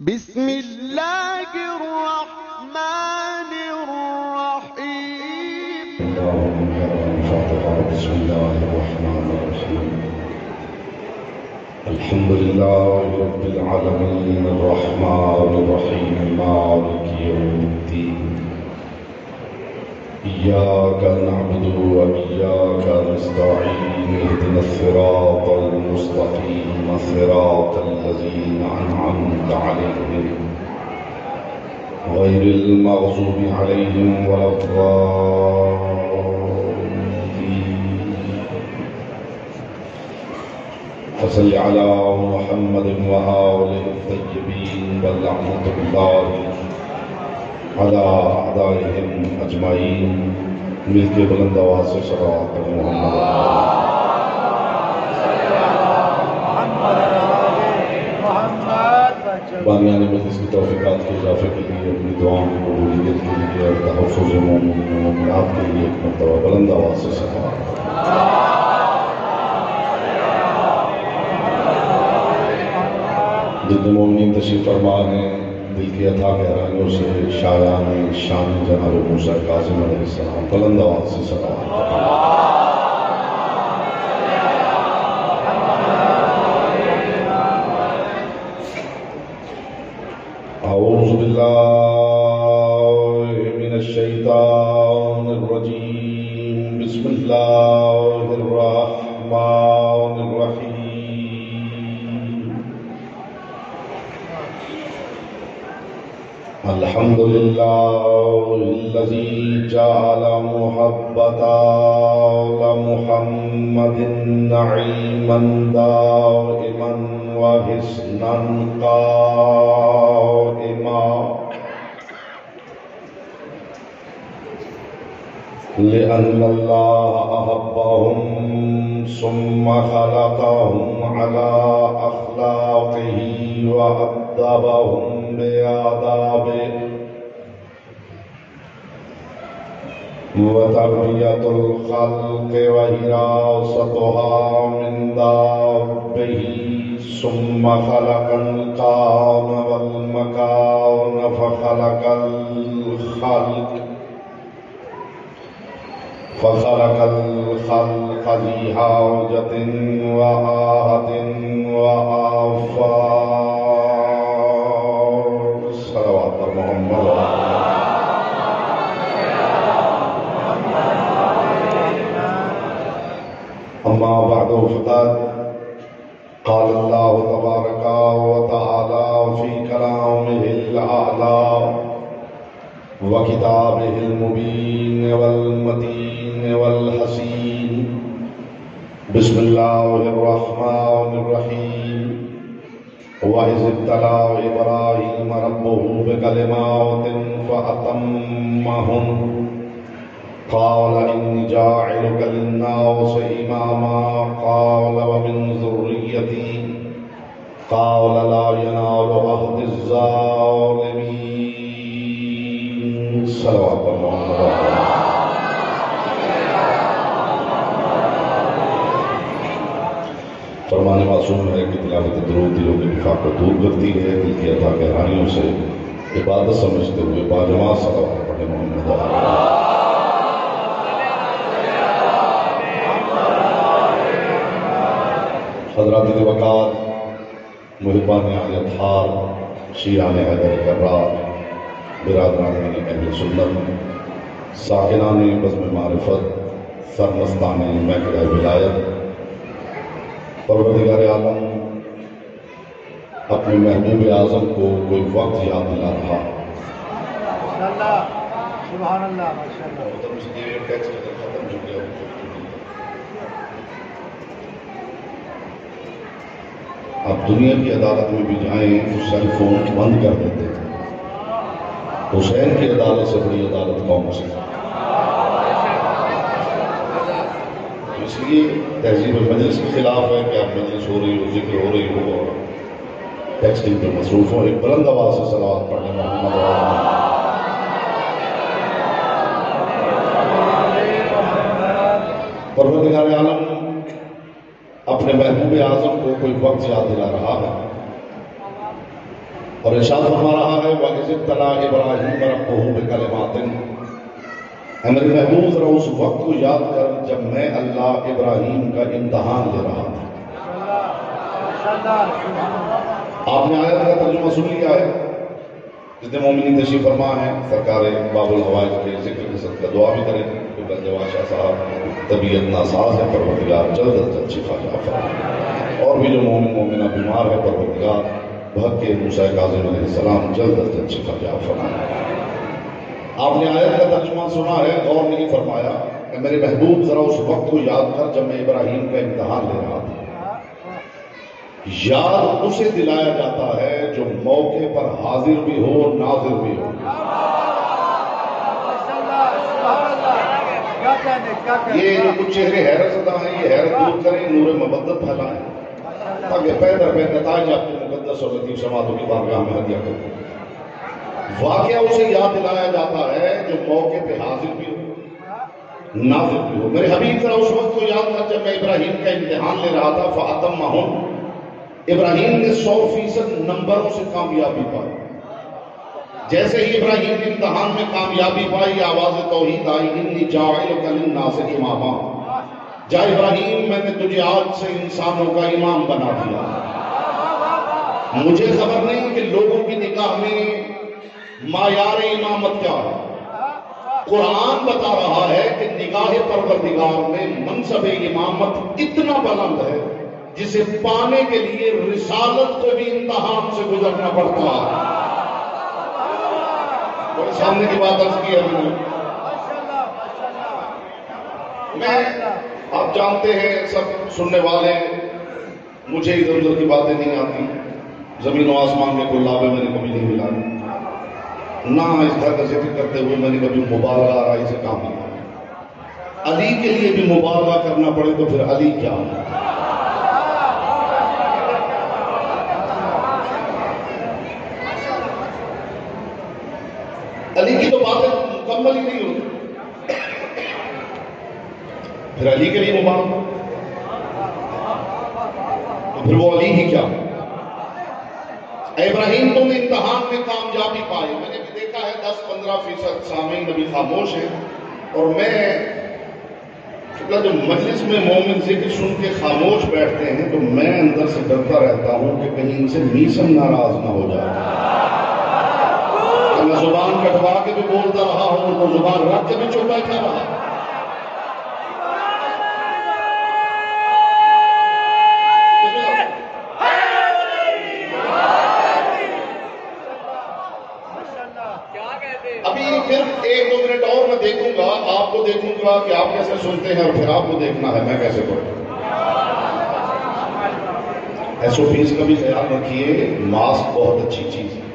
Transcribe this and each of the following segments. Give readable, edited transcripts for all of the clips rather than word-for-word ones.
بسم الله الرحمن الرحيم. بسم الله الرحمن الرحيم. الحمد لله رب العالمين الرحمن الرحيم مالك يوم الدين. إياك نعبد وإياك نستعين اهدنا الصراط المستقيم صراط الذين أنعمت عليهم غير المغضوب عليهم ولا الضالين. فصل على محمد وآله الطيبين ولعنة الله على أعدائهم أجمعين. مل کے بلند آواز سے صلوات پڑھیں محمد بانیان مجلس کی توفیقات کے اضافے کے لیے، اپنی دعاؤں کی قبولیت کے لیے اور تحفظ مومنین و مومنات کے لیے ایک مرتبہ بلند آواز سے صلوات پڑھیں۔ جتنے مومنین تشریف فرما ہیں، دل کی عطا گہرائیوں سے شایان شان جناب موسیٰ کاظم علیہ السلام بلند آواز سے صلوات پڑھیں۔ اعوذ باللہ من الشیطان الرجیم، بسم اللہ الرحمن الرحیم۔ الحمد للہ الذی جعل محبت محمد نعیما دائما وحسنا قائما، لأن الله أحبهم ثم خلقهم على أخلاقه وأدبهم بآدابه، وتربية الخلق وحراستها من دابه، ثم خلق الكون والمكان فخلق الخلق ذي حاجة وآهة وآفات۔ صلوات پر محمد۔ أما بعد فقد قال الله تبارك وتعالى في كلامه الأعلى وكتابه المبين والمتين والحسين، بسم الله الرحمن الرحيم۔ وإذ ابتلى إبراهيم ربه بكلمات فأتمهن، قال إني جاعلك للناس إماما، قال ومن ذريتي، قال لا ينال عهد الظالمين۔ صلوات محمد۔ فرمان معصوم ہے کہ تلاوت درود دلوں کے نفاق کو دور کرتی ہے، دل کی عطا گہرائیوں سے عبادت سمجھتے ہوئے باجماعت صلوات پڑھیں محمد۔ حضرات وقار، محبان اہل اطہار، شیعان حیدر کرار، برادران اہل سنت، ساکنان بزم معرفت، سرمستان محکمہ ولایت، پروردگار عالم اپنے محبوب اعظم کو کوئی وقت یاد دلا رہا۔ سبحان اللہ، ماشاءاللہ۔ آپ دنیا کی عدالت میں بھی جائیں تو سیل فون بند کر دیتے ہیں۔ حسین کی عدالت سے بڑی عدالت کون سی؟ اس لیے تہذیب مجلس کے خلاف ہے کہ آپ مجلس ہو رہی ہو، ذکر ہو رہی ہو اور ٹیکسٹنگ پہ مصروف ہو، ایک بلند آواز سے صلوات پڑھنے محمد پروردگار عالم اپنے محبوب اعظم کو کوئی وقت یاد دلا رہا ہے اور ارشاد فرما رہا ہے وَإِذِ ابْتَلَىٰ إِبْرَاهِيمَ رَبُّهُ بِكَلِمَاتٍ، اے میرے محبوب ذرا اس وقت کو یاد کر جب میں اللہ ابراہیم کا امتحان لے رہا تھا۔ آپ نے آیت کا ترجمہ سن لیا ہے؟ جتنے مومنین تشریف فرما ہے سرکار باب الحوائج کے ذکر کے صدقہ دعا بھی کریں کیونکہ جواد شاہ صاحب طبیعت ناساز ہے، پروردگار جلد از جلد شفا عطا فرمائے، اور بھی جو مومنہ بیمار ہے پروردگار بھگ کے موسیٰ کاظم علیہ السلام جلد از جلد شفا عطا فرمائے۔ آپ نے آیت کا ترجمہ سنا ہے، غور نہیں فرمایا کہ میرے محبوب ذرا اس وقت کو یاد کر جب میں ابراہیم کا امتحان لے رہا تھا۔ یاد اسے دلایا جاتا ہے جو موقع پر حاضر بھی ہو اور ناظر بھی ہو۔ یہ جو کچھ چہرے حیرت زدہ ہیں یہ حیرت دور کریں، نور مبدت پھیلائیں تاکہ پے در پے نتائج آپ کی مقدس اور لطیف سماعتوں کی بارگاہ میں ہدیہ کریں۔ واقعہ اسے یاد دلایا جاتا ہے جو موقع پہ حاضر بھی ہو ناظر بھی ہو۔ میرے حبیب ذرا اس وقت کو یاد کر جب میں ابراہیم کا امتحان لے رہا تھا فَأَتَمَّهُمْ، ابراہیم نے 100% نمبروں سے کامیابی پائی۔ جیسے ہی ابراہیم نے امتحان میں کامیابی پائی آواز توحید آئی انی جاعلک للناس اماما، جا ابراہیم میں نے تجھے آج سے انسانوں کا امام بنا دیا۔ مجھے خبر نہیں کہ لوگوں کی نگاہ میں معیار امامت کیا ہے، قرآن بتا رہا ہے کہ نگاہ پروردگار میں منصب امامت اتنا بلند ہے جسے پانے کے لیے رسالت کو بھی امتحان سے گزرنا پڑتا ہے۔ اور سامنے کی بات عرض کی ابھی میں آپ جانتے ہیں سب سننے والے مجھے ادھر ادھر کی باتیں نہیں آتی، زمین و آسمان کے گلابے میں نے کبھی نہیں ملا، نہ اس گھر کا ذکر کرتے ہوئے میں نے کبھی مبالغہ آرائی سے کام نہیں کیا۔ علی کے لیے بھی مبالغہ کرنا پڑے تو پھر علی کیا ہے؟ علی کی تو باتیں مکمل ہی نہیں ہوتی، پھر علی کے لیے مبالغہ تو پھر وہ علی ہی کیا؟ ابراہیم تم نے امتحان میں کامیابی پائی۔ میں نے بھی دیکھا ہے 10-15% سامعین ابھی خاموش ہیں، اور میں جب مجلس میں مومن ذکر سن کے خاموش بیٹھتے ہیں تو میں اندر سے ڈرتا رہتا ہوں کہ کہیں ان سے میسم ناراض نہ ہو جائے۔ میں زبان کٹوا کے بھی بولتا رہا ہوں تو زبان رکھ کے بھی چپ بیٹھا رہا۔ ابھی پھر 1-2 منٹ اور میں دیکھوں گا، آپ کو دیکھوں گا کہ آپ کیسے سنتے ہیں، اور پھر آپ کو دیکھنا ہے میں کیسے پڑھتا ہوں۔ SOPs کا بھی خیال رکھیے، ماسک بہت اچھی چیز ہے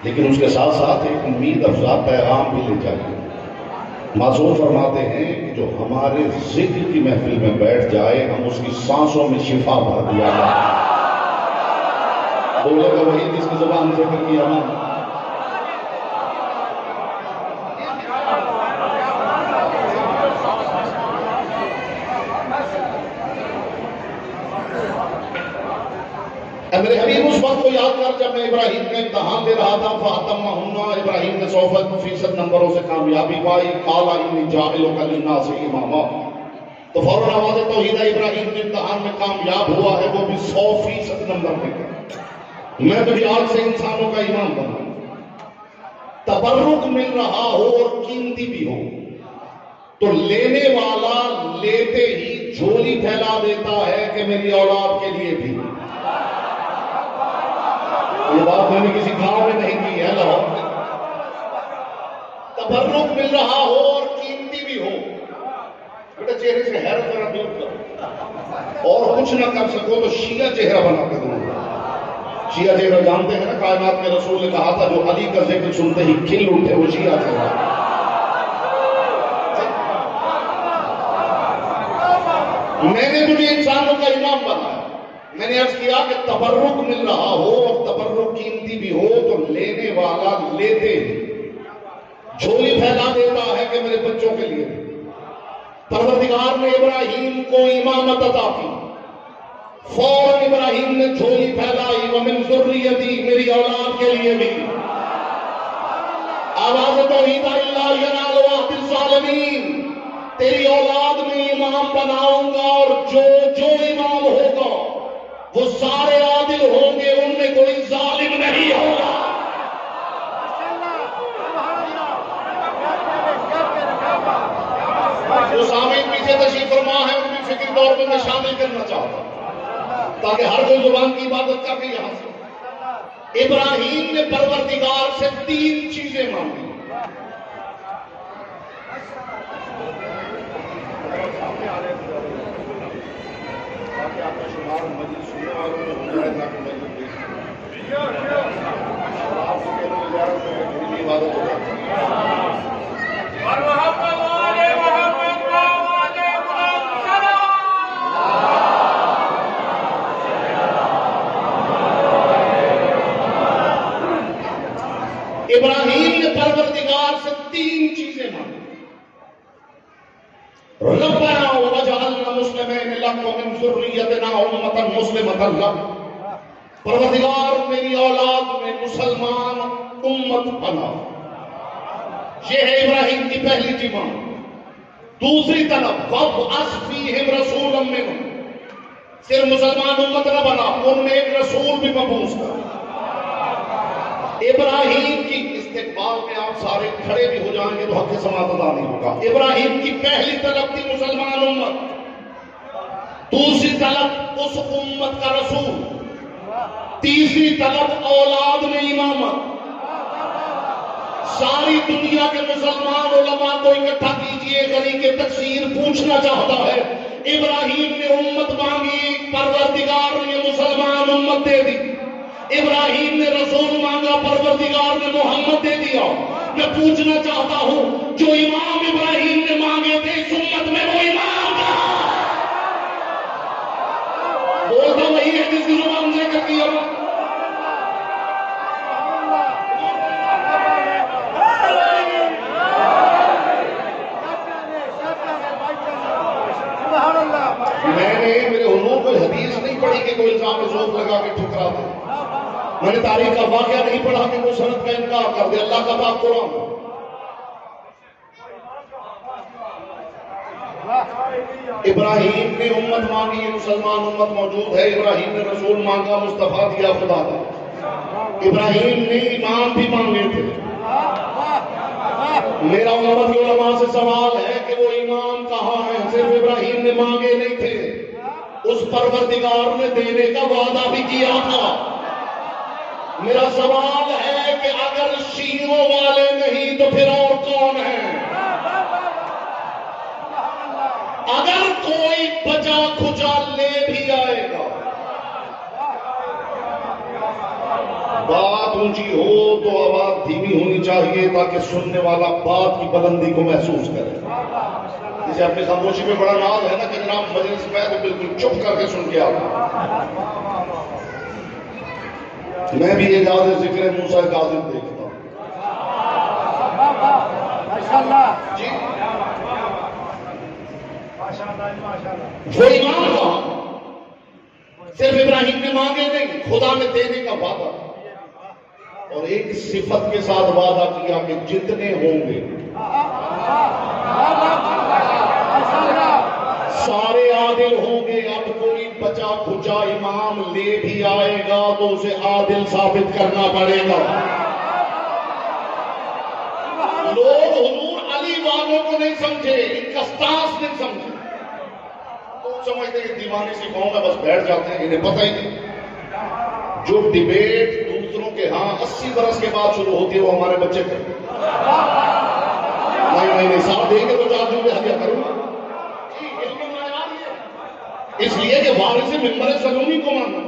لیکن اس کے ساتھ ساتھ ایک امید افزا پیغام بھی لے جائیے۔ معصوم فرماتے ہیں کہ جو ہمارے ذکر کی محفل میں بیٹھ جائے ہم اس کی سانسوں میں شفا بھر دیا جائے۔ بولے گا وہی جس کی زبان ذکر کی امان۔ میرے حبیب اس وقت کو یاد کر جب میں ابراہیم کا امتحان دے رہا تھا فَأَتَمَّهُمْ، ابراہیم نے 100% نمبروں سے کامیابی پائی۔ قَالَ إِنِّي جَاعِلُكَ لِلنَّاسِ إِمَامًا، تو فوراً آواز توحید ابراہیم نے امتحان میں کامیاب ہوا ہے، وہ بھی 100% نمبر لے کر، میں تجھے آج سے انسانوں کا امام بنا۔ تبرک مل رہا ہو اور قیمتی بھی ہو تو لینے والا لیتے ہی جھولی پھیلا دیتا ہے کہ میری اولاد کے لیے بھی۔ یہ بات میں نے کسی گاؤں میں نہیں کی ہے، لاہور میں۔ تبرک مل رہا ہو اور قیمتی بھی ہو، بیٹا چہرے سے حیرت ذرا دور کرو، اور کچھ نہ کر سکو تو شیعہ چہرہ بنا کے دو۔ شیعہ چہرہ جانتے ہیں نا، کائنات کے رسول نے کہا تھا جو علی کا ذکر سنتے ہی کھل اٹھے وہ شیعہ چہرہ۔ میں نے تجھے انسانوں کا امام بنایا، میں نے عرض کیا کہ تبرک مل رہا ہو اور تبرک قیمتی بھی ہو تو لینے والا لیتے جھولی پھیلا دیتا ہے کہ میرے بچوں کے لیے۔ پروردگار نے ابراہیم کو امامت عطا کی، فوراً ابراہیم نے جھولی پھیلائی ومن ذریتی، میری اولاد کے لیے بھی آواز توحید اللہ ینال عہد الظالمین، تیری اولاد میں امام بناؤں گا اور جو امام ہوگا وہ سارے عادل ہوں گے، ان میں کوئی ظالم نہیں ہوگا۔ جو سامعین پیچھے تشریف فرما ہے ان کی فکر دور میں شامل کرنا چاہتا ہوں تاکہ ہر کوئی زبان کی عبادت کر کے یہاں سے۔ ابراہیم نے پروردگار سے 3 چیزیں مانگی۔ ابراہیم نے پروردگار سے 3 چیزیں مانگی۔ ربنا وجعلنا مسلمین لک ومن ذریتنا امة مسلمة لک، پروردگار میری اولاد میں مسلمان امت بنا۔ یہ ہے ابراہیم کی پہلی ڈیمانڈ۔ دوسری طرف وابعث فیہم رسولا منہم، صرف مسلمان امت نہ بنا، ان میں ایک رسول بھی مبعوث کر۔ ابراہیم کی استقبال میں آپ سارے کھڑے بھی ہو جائیں گے تو حق سماعت ادا نہیں ہوگا۔ ابراہیم کی پہلی طلب تھی مسلمان امت، دوسری طلب اس امت کا رسول، تیسری طلب اولاد میں امامت۔ ساری دنیا کے مسلمان علماء کو اکٹھا کیجئے، غریق تکثیر پوچھنا چاہتا ہے۔ ابراہیم نے امت مانگی، پروردگار نے مسلمان امت دے دی۔ ابراہیم نے رسول مانگا، پروردگار نے محمد دے دیا۔ میں پوچھنا چاہتا ہوں جو امام ابراہیم نے مانگے تھے اس امت میں وہ امام کہاں؟ بولتا وہی ہے جس کی زبان سے کرتی ہے۔ میں نے میرے حضور کوئی حدیث نہیں پڑھی کہ کوئی الزام ذوق لگا کے ٹھکرا دے، میں نے تاریخ کا واقعہ نہیں پڑھا کہ کوئی سند کا انکار کر دے۔ اللہ کا پاک قرآن، ابراہیم نے امت مانگی، مسلمان امت موجود ہے۔ ابراہیم نے رسول مانگا، مصطفیٰ دیا خدا نے۔ ابراہیم نے امام بھی مانگے تھے۔ میرا امت کے علماء سے سوال ہے کہ وہ امام کہاں ہے؟ صرف ابراہیم نے مانگے نہیں تھے، اس پروردگار نے دینے کا وعدہ بھی کیا تھا۔ میرا سوال ہے کہ اگر شیعوں والے نہیں تو پھر اور کون ہیں؟ اگر کوئی بچا کھچا لے بھی آئے گا، بات اونچی ہو تو آواز دھیمی ہونی چاہیے تاکہ سننے والا بات کی بلندی کو محسوس کرے۔ جسے اپنی خاموشی میں بڑا ناز ہے نا کہ جناب مجلس میں تو بالکل چپ کر کے سن کے آتا۔ میں بھی اجازت ذکر موسیٰ کاظم دیکھتا ہوں جی۔ وہ امام کہاں؟ صرف ابراہیم نے مانگے نہیں، خدا نے دینے کا وعدہ اور ایک صفت کے ساتھ وعدہ کیا کہ جتنے ہوں گے سارے عادل ہوں گے۔ اب کوئی بچا کھچا امام لے بھی آئے گا تو اسے عادل ثابت کرنا پڑے گا۔ لوگ حضور علی والوں کو نہیں سمجھے، قسطاس نہیں سمجھے۔ لوگ سمجھتے ہیں کہ دیوانے سی قوم ہے، بس بیٹھ جاتے ہیں، انہیں پتہ ہی نہیں۔ جو ڈیبیٹ دوسروں کے ہاں 80 برس کے بعد شروع ہوتی ہے وہ ہمارے بچے کرتے ہیں۔ نہیں ساتھ دیں گے تو 4 دن میں ہدیہ کروں گا، اس لیے کہ وارث منبر سلومی کو ماننا۔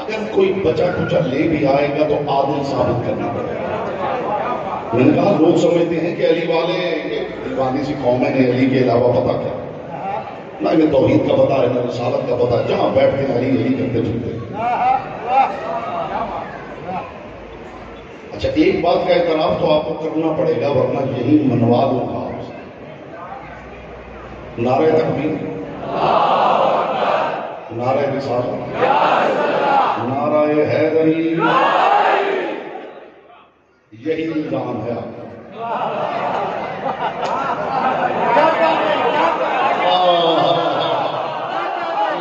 اگر کوئی بچا کچا لے بھی آئے گا تو عادل ثابت کرنا پڑے گا۔ میں نے کہا لوگ سمجھتے ہیں کہ علی والے دیوانی سی قوم ہے، علی کے علاوہ پتہ کیا، نہ انہیں توحید کا پتہ ہے، نہ رسالت کا پتہ ہے، جہاں بیٹھ کے علی کرتے پھرتے۔ اچھا ایک بات کا اعتراف تو آپ کو کرنا پڑے گا ورنہ یہی منوا دوں گا آپ سے۔ نعرہ تکبیر، نعرہ رسالت، نعرہ حیدری، یہی الزام ہے آپ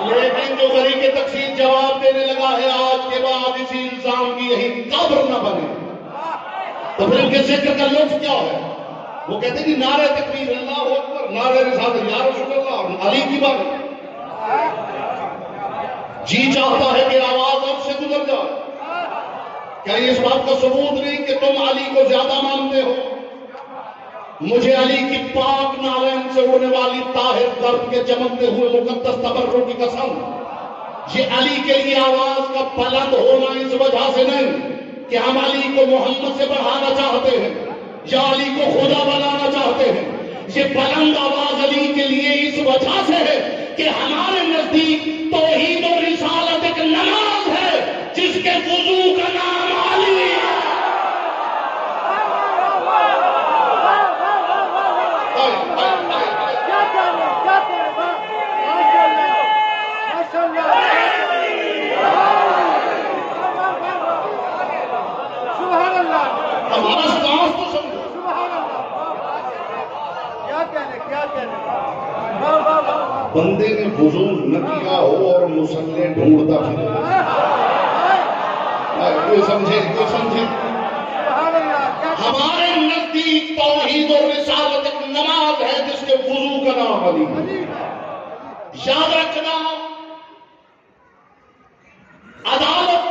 لیکن جو غریب کے تقسیم جواب دینے لگا ہے آج کے بعد اسی الزام کی یہی قبر نہ بنے، تو پھر ان کے ذکر کا لطف کیا ہے؟ وہ کہتے ہیں کہ نعرہ تکبیر اللہ اکبر، نعرہ رسالت یا رسول اللہ، علی کی بات جی چاہتا ہے کہ آواز اب سے گزر جائے۔ کیا یہ اس بات کا ثبوت نہیں کہ تم علی کو زیادہ مانتے ہو؟ مجھے علی کی پاک نارائن سے اڑنے والی طاہر درد کے چمکتے ہوئے مقدس تبروں کی قسم، یہ علی کے لیے آواز کا بلند ہونا اس وجہ سے نہیں کہ ہم علی کو محمد سے بڑھانا چاہتے ہیں یا علی کو خدا بنانا چاہتے ہیں، یہ بلند آواز علی کے لیے اس وجہ سے ہے کہ ہمارے نزدیک توحید و رسالت ایک نماز ہے جس کے وضو کا نام علی ہے۔ ہمارا ساز تو سمجھو، بندے نے وضو نہ کیا ہو اور مسلح ڈھونڈتا پھرے، کوئی سمجھے کوئی سمجھے؟ ہمارے نزدیک توحید اور رسالت ایک نماز ہے جس کے وضو کا نام علی ہے۔ یاد رکھنا، عدالت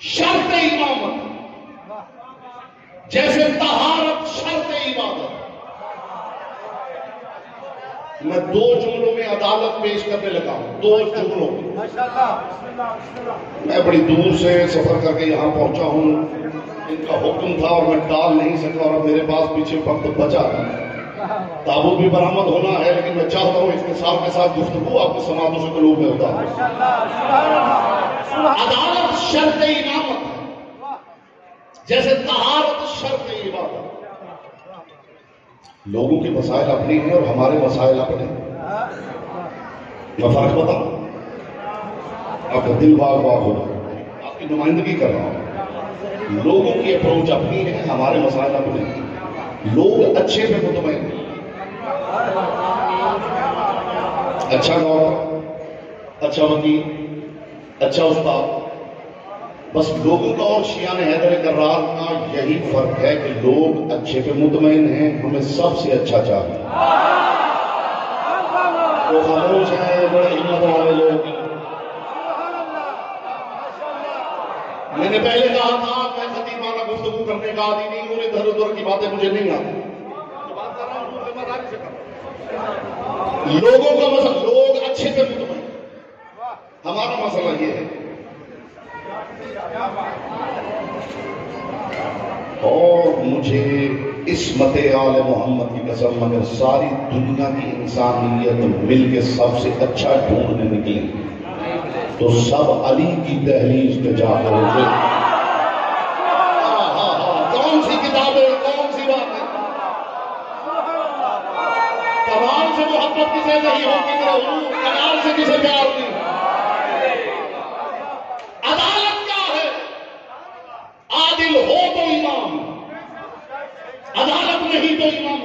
شرط امامت جیسے طہارت شرط عبادت۔ میں دو جملوں میں عدالت پیش کرنے لگا ہوں، دو جملوں میں۔ میں بڑی دور سے سفر کر کے یہاں پہنچا ہوں، ان کا حکم تھا اور میں ٹال نہیں سکا اور اب میرے پاس پیچھے وقت بچا تھا۔ تابوت بھی برآمد ہونا ہے لیکن میں چاہتا ہوں اس کے ساتھ گفتگو آپ کے سماعتوں سے قلوب میں اتار۔ عدالت شرط امامت جیسے طہارت شرط عبادت۔ لوگوں کے مسائل اپنے ہیں اور ہمارے مسائل اپنے ہیں، میں فرق بتاؤں، آپ کا دل باغ باغ ہوگا، آپ کی نمائندگی کر رہا ہوں۔ لوگوں کی اپروچ اپنی ہے، ہمارے مسائل اپنے ہیں۔ لوگ اچھے پہ مطمئن ہیں، اچھا ڈاکٹر، اچھا وکیل، اچھا استاد، بس لوگوں کا اور شیعان حیدر کرار کا یہی فرق ہے کہ لوگ اچھے پہ مطمئن ہیں، ہمیں سب سے اچھا چاہیے۔ وہ خاموش ہیں، بڑے ہمت والے لوگ۔ میں نے پہلے کہا تھا میں خطیبانہ گفتگو کرنے کا عادی نہیں ہوں، ادھر ادھر کی باتیں مجھے نہیں آتی، بات کر رہا ہوں ذمہ داری سے کر رہا ہوں۔ لوگوں کا مسئلہ، لوگ اچھے پہ مطمئن، ہمارا مسئلہ یہ ہے۔ اور مجھے عصمت آل محمد کی قسم اگر ساری دنیا کی انسانیت مل کے سب سے اچھا ڈھونڈنے نکلے تو سب علی کی دہلیز پہ جا کر اٹھے۔ کون سی کتابیں، کون سی باتیں، کمال سے محبت کسے نہیں ہوگی، کمال سے کسے پیار نہیں۔ عدالت کیا ہے؟ عادل ہو تو امام، عدالت نہیں تو امام۔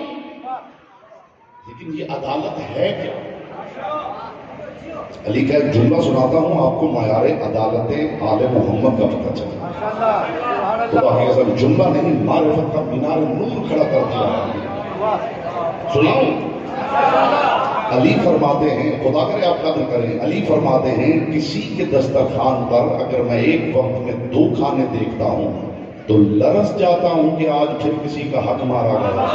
لیکن یہ عدالت ہے کیا؟ علی کا ایک جملہ سناتا ہوں آپ کو، معیار عدالت آل محمد کا پتہ چلا۔ خدا کی قسم جملہ نہیں، معرفت کا مینار نور کھڑا کر دیا۔ سناؤں؟ علی فرماتے ہیں، خدا کرے آپ قدر کریں، علی فرماتے ہیں کسی کے دسترخوان پر اگر میں ایک وقت میں 2 کھانے دیکھتا ہوں تو لرز جاتا ہوں کہ آج پھر کسی کا حق مارا گیا۔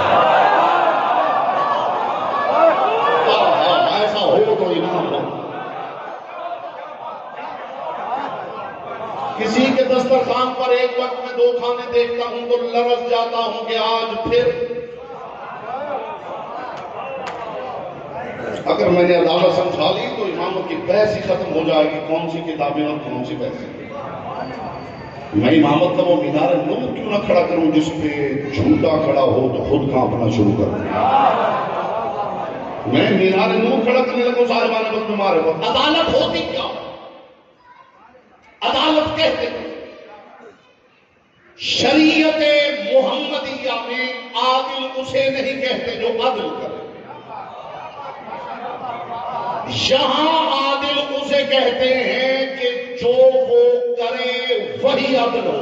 ایسا ہو تو امام ہو۔ کسی کے دسترخوان پر ایک وقت میں 2 کھانے دیکھتا ہوں تو لرز جاتا ہوں کہ آج پھر۔ اگر میں نے عدالت سمجھا لی تو امامت کی بحث ہی ختم ہو جائے گی، کون سی کتابیں اور کون سی بحث۔ میں امامت کا وہ مینار نور کیوں نہ کھڑا کروں جس پہ جھوٹا کھڑا ہو تو خود کانپنا شروع کر دوں۔ میں مینار نور کھڑا کرنے لگا صاحبان بس بیمار ہے. عدالت ہوتی کیا؟ عدالت کہتے ہیں شریعت محمدیہ میں عادل اسے نہیں کہتے جو عدل کرے. یہاں عادل اسے کہتے ہیں کہ جو وہ کرے وہی عدل ہو.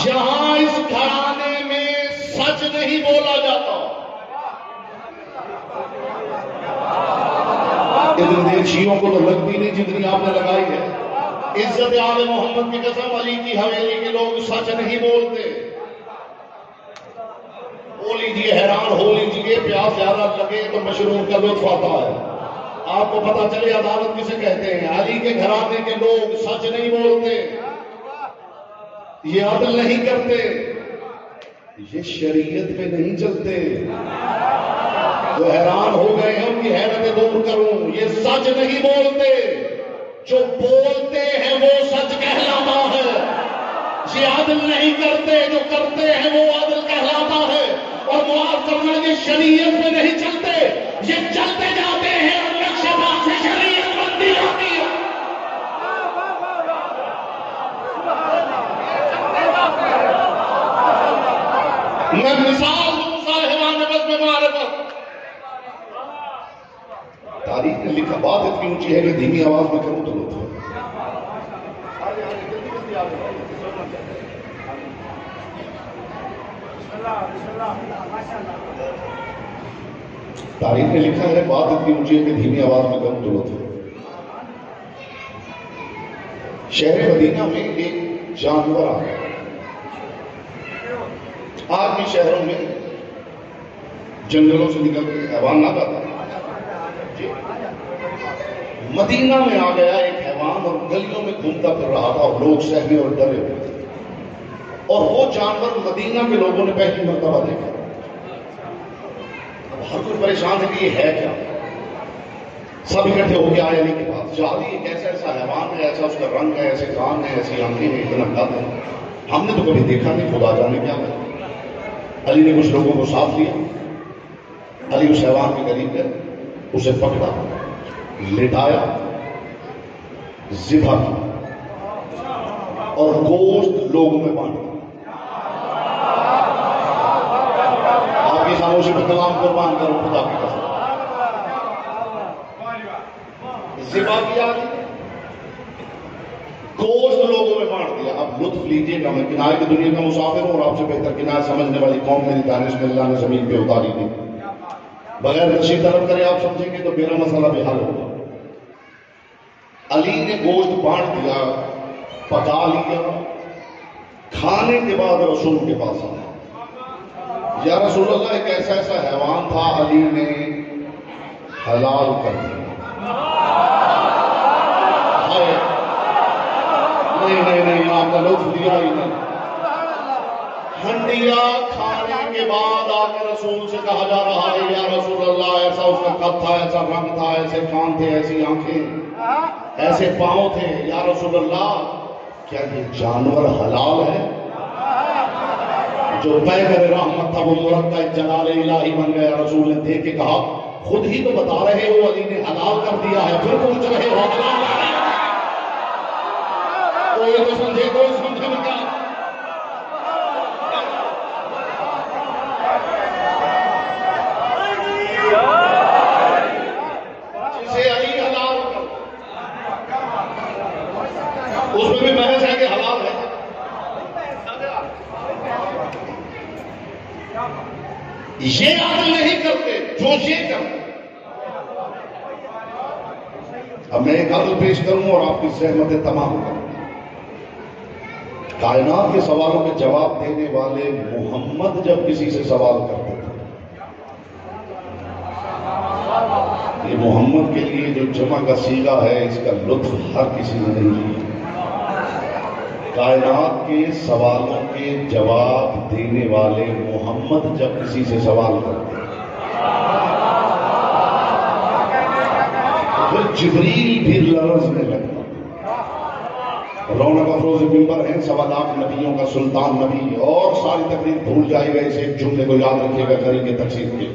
یہاں اس گھرانے میں سچ نہیں بولا جاتا. اتنی شیعوں کو تو لگتی نہیں جتنی آپ نے لگائی ہے. عزت آل محمد کی قسم علی کی حویلی کے لوگ سچ نہیں بولتے. بول لیجیے حیران ہو لیجیے پیاس زیادہ لگے تو مشروب کا لطف آتا ہے. آپ کو پتا چلے عدالت کسے کہتے ہیں. علی کے گھرانے کے لوگ سچ نہیں بولتے, یہ عدل نہیں کرتے, یہ شریعت پہ نہیں چلتے. جو حیران ہو گئے ہیں ان کی حیرت دور کروں. یہ سچ نہیں بولتے, جو بولتے ہیں وہ سچ کہلاتا ہے. یہ عدل نہیں کرتے, جو کرتے ہیں وہ عدل کہلاتا ہے. اور معاف کرنا یہ شریعت پہ نہیں چلتے, یہ چلتے جاتے ہیں اور نقشے پاس سے شریعت بنتی جاتی ہے. میں مثال دوں صاحبان بس بیمار پر. تاریخ نے لکھا بات اتنی اونچی ہے کہ دھیمی آواز میں کروں تو لطف ہے. تاریخ نے لکھا ہے بات اتنی اونچی ہے کہ دھیمی آواز میں کروں تو لطف ہے. شہر مدینہ میں ایک جانور آ گیا. آج بھی شہروں میں جنگلوں سے نکل کے حیوان نہ آتا. مدینہ میں آ گیا ایک حیوان اور گلیوں میں گھومتا پھر رہا تھا اور لوگ سہمے اور ڈرے ہوئے تھے. اور وہ جانور مدینہ کے لوگوں نے پہلی مرتبہ دیکھا. ہر کوئی پریشان ہے کہ یہ ہے کیا. سب اکٹھے ہو کے آئے علی کے پاس. جادی ایک ایسا حیوان ہے, ایسا اس کا رنگ ہے, ایسے کان ہے, ایسی آنکھیں ہیں, اتنا قد ہے, ہم نے تو کبھی دیکھا نہیں, خدا جانے کیا ہے. علی نے کچھ لوگوں کو ساتھ لیا. علی اس حیوان کے قریب گئے, اسے پکڑا, لٹایا, ذبح کیا اور گوشت لوگوں میں بانٹ دیا. آپ کی خاموشی پر تمام قربان کرو خدا کی قسم. ذبح کیا, گوشت لوگوں میں بانٹ دیا. اب لطف لیجیے گا, میں کنارے کی دنیا کا مسافر ہوں اور آپ سے بہتر کنارے سمجھنے والی قوم میری دانش میں اللہ نے زمین پہ اتاری تھی. بغیر نشید طرف کرے آپ سمجھیں گے تو میرا مسئلہ بھی حل ہوگا. علی نے گوشت بانٹ دیا, پکا لیا. کھانے کے بعد رسول کے پاس آیا. یا رسول اللہ, ایک ایسا حیوان تھا علی نے حلال کر دیا. نہیں آپ کا لطف دیا ہی نہیں. ہنڈیا کھانے کے بعد آ کے رسول سے کہا جا رہا ہے یا رسول اللہ, ایسا اس کا قد تھا, ایسا رنگ تھا, ایسے کان تھے, ایسی آنکھیں, ایسے پاؤں تھے. یا رسول اللہ, کیا یہ جانور حلال ہے؟ جو پیغمبر رحمت تھا وہ مرتبہ جلال الہی بن گیا. رسول نے دیکھ کے کہا خود ہی تو بتا رہے ہو علی نے حلال کر دیا ہے, پھر پوچھ رہے ہو حلال ہے. کوئی تو سمجھے, کوئی سمجھے میں کیا. جسے علی حلال کر, اس میں بھی بحث ہے کہ حلال ہے. یہ عدل نہیں کرتے جو یہ کرتے. اب میں ایک عدل پیش کروں اور آپ کی زحمتیں تمام کروں. کائنات کے سوالوں کے جواب دینے والے محمد جب کسی سے سوال کرتے تھے, یہ محمد کے لیے جو جمع کا صیغہ ہے اس کا لطف ہر کسی نے نہیں لیا. کائنات کے سوالوں کے جواب دینے والے محمد جب کسی سے سوال کرتے پھر جبریل بھی لرزنے لگتا. رونق افروز ممبر ہیں، 1.25 لاکھ نبیوں کا سلطان نبی، اور ساری تقریر بھول جائے گا، اس ایک جملے کو یاد رکھیے گا قریب کے تقسیم کے.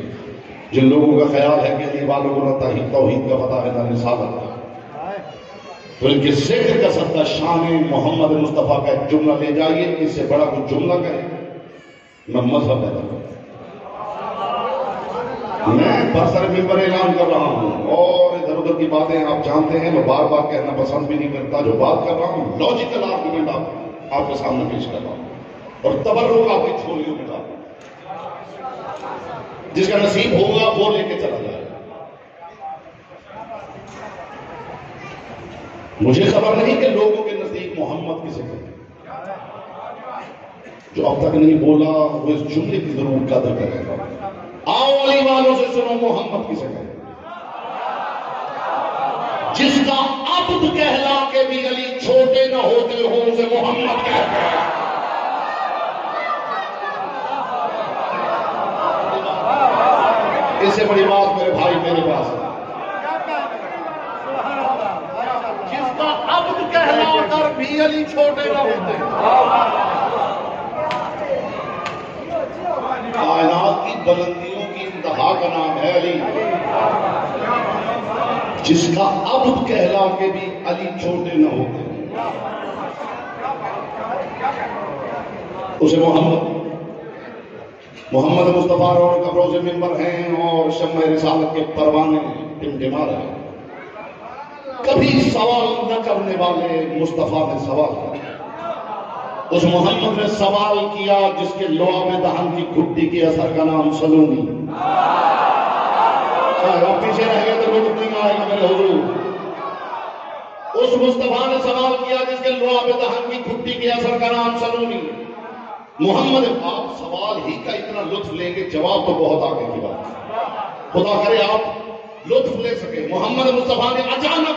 جن لوگوں کا خیال ہے کہ علی والوں کو نہ توحید کا پتہ ہے نہ رسالت کا، تو ان کے ذکر کا صدقہ شان محمد مصطفیٰ کا ایک جملہ لے جائیے، اس سے بڑا کوئی جملہ کرے میں مذہب ہے. میں برسر ممبر اعلان کر رہا ہوں، اور ادھر ادھر کی باتیں آپ جانتے ہیں، میں بار بار کہنا پسند بھی نہیں کرتا. جو بات کر رہا ہوں لاجیکل آرگومنٹ آپ کے سامنے پیش کر رہا ہوں، اور تبرک آپ کی چھولیوں میں ڈال رہا ہوں. جس کا نصیب ہوگا وہ لے کے چلا جائے. مجھے خبر نہیں کہ لوگوں کے نزدیک محمد کسے کہتے ہیں. جو اب تک نہیں بولا وہ اس جملے کی ضرور قدر کرے گا. آؤ علی والوں سے سنو محمد کسے کہتے ہیں. جس کا عبد کہلا کے بھی علی چھوٹے نہ ہوتے ہو اسے محمد کہتے ہیں. اس سے بڑی بات میرے بھائی میرے پاس ہے. جس کا عبد کہلا کر بھی علی چھوٹے نہ ہوتے. کائنات کی بلندیوں کی انتہا کا نام ہے علی. جس کا عبد کہلا کے بھی علی چھوٹے نہ ہوتے اسے محمد مصطفیٰ رونق افروز ممبر ہیں، اور شمع رسالت کے پروانے ٹمٹما رہے ہیں. کبھی سوال نہ کرنے والے مصطفیٰ نے سوال کیا. اس محمد نے سوال کیا جس کے لعاب دہن کی گھٹی کے اثر کا نام سلونی. آپ پیچھے رہ گئے تو لطف نہیں آئے گا میرے حضور. اس مصطفیٰ نے سوال کیا جس کے لعاب دہن کی گھٹی کے اثر کا نام سلونی. محمد آپ سوال ہی کا اتنا لطف لیں گے، جواب تو بہت آگے کی بات. خدا کرے آپ لطف لے سکے. محمد مصطفیٰ نے اچانک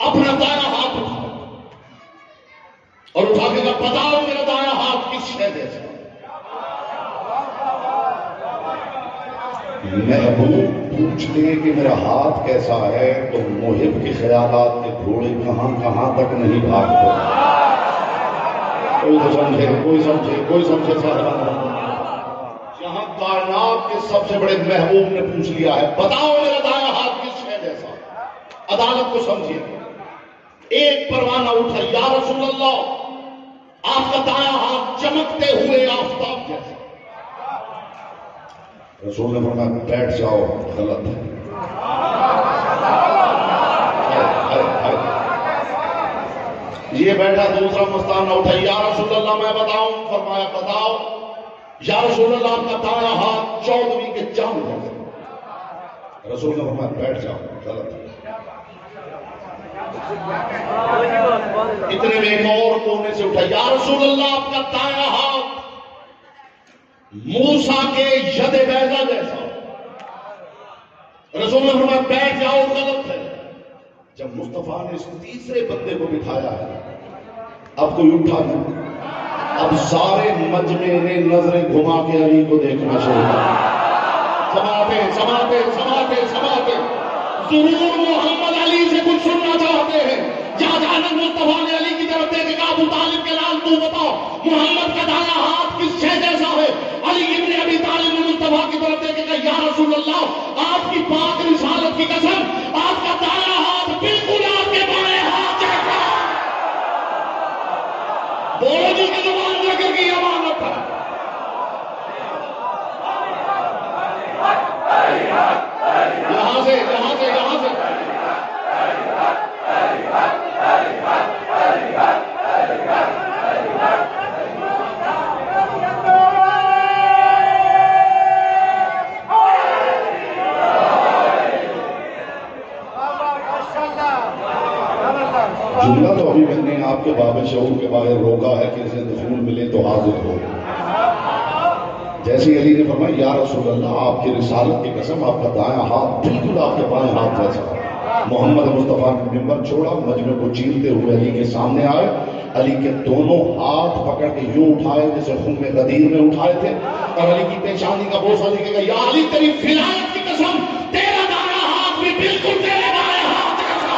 اپنا دایاں ہاتھ اٹھایا اور اٹھا کے کہا بتاؤ میرا دایاں ہاتھ کس شے جیسا. محبوب پوچھ لے کہ میرا ہاتھ کیسا ہے تو محب کے خیالات کے گھوڑے کہاں کہاں تک نہیں بھاگتے. کوئی تو سمجھے کوئی سمجھے صاحب. یہاں کائنات کے سب سے بڑے محبوب نے پوچھ لیا ہے بتاؤ میرا دایاں ہاتھ کس شے جیسا. عدالت کو سمجھیے. ایک پروانہ اٹھا، یا رسول اللہ آپ کا دایاں ہاتھ چمکتے ہوئے آفتاب جیسا. رسول نے فرمایا بیٹھ جاؤ، غلط ہے. یہ بیٹھا دوسرا مستانہ اٹھا، یا رسول اللہ میں بتاؤں. فرمایا بتاؤ. یا رسول اللہ آپ کا دایاں ہاتھ 14ویں کے چاند جیسا. رسول نے فرمایا بیٹھ جاؤ، غلط ہے. اتنے میں ایک اور کونے سے اٹھا، یا رسول اللہ آپ کا دایاں ہاتھ موسیٰ کے ید بیضا جیسا. رسول نے فرمایا بیٹھ جاؤ، غلط ہے. جب مصطفیٰ نے اس تیسرے بندے کو بٹھایا ہے اب کوئی اٹھا نہیں. اب سارے مجمع نے نظریں گھما کے علی کو دیکھنا شروع کیا. سماتے ضرور محمد علی سے کچھ سننا چاہتے ہیں. جانب مصطفیٰ نے علی کی طرف دیکھ کے ابو طالب کے لال تو بتاؤ محمد کا دایاں ہاتھ کس شے جیسا ہے. علی ابن ابی طالب نے مصطفیٰ کی طرف دیکھ کے یا رسول اللہ آپ کی پاک رسالت کی قسم آپ کا دایاں ہاتھ بالکل آپ کے بائیں ہاتھ جیسا. بولو جی کی زبان ذکر کی امانت ہے. یہاں سے جملہ تو ابھی میں نے آپ کے باب شعور کے باہر روکا ہے کہ اسے دخول ملے تو حاضر ہو. جیسے علی نے فرمایا یا رسول اللہ آپ کی رسالت کی قسم آپ کا دایاں ہاتھ بالکل آپ کے بائیں ہاتھ جیسا. محمد مصطفیٰ نے منبر چھوڑا، مجمع کو چیرتے ہوئے علی کے سامنے آئے. علی کے دونوں ہاتھ پکڑ کے یوں اٹھائے جیسے خم غدیر میں اٹھائے تھے، اور علی کی پیشانی کا بوسہ لے کے کہا یا علی تیری ولایت کی قسم تیرا دایاں ہاتھ بھی بالکل تیرے بائیں ہاتھ جیسا.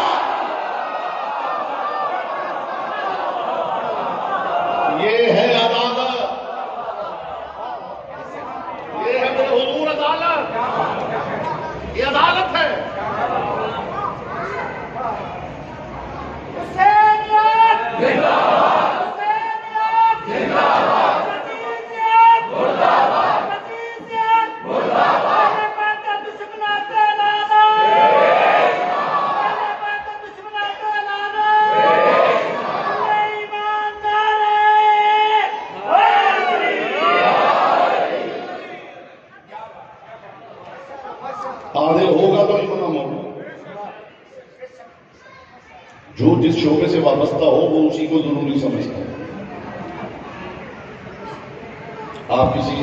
جو جس شعبے سے وابستہ ہو وہ اسی کو ضروری سمجھتا ہے. آپ کسی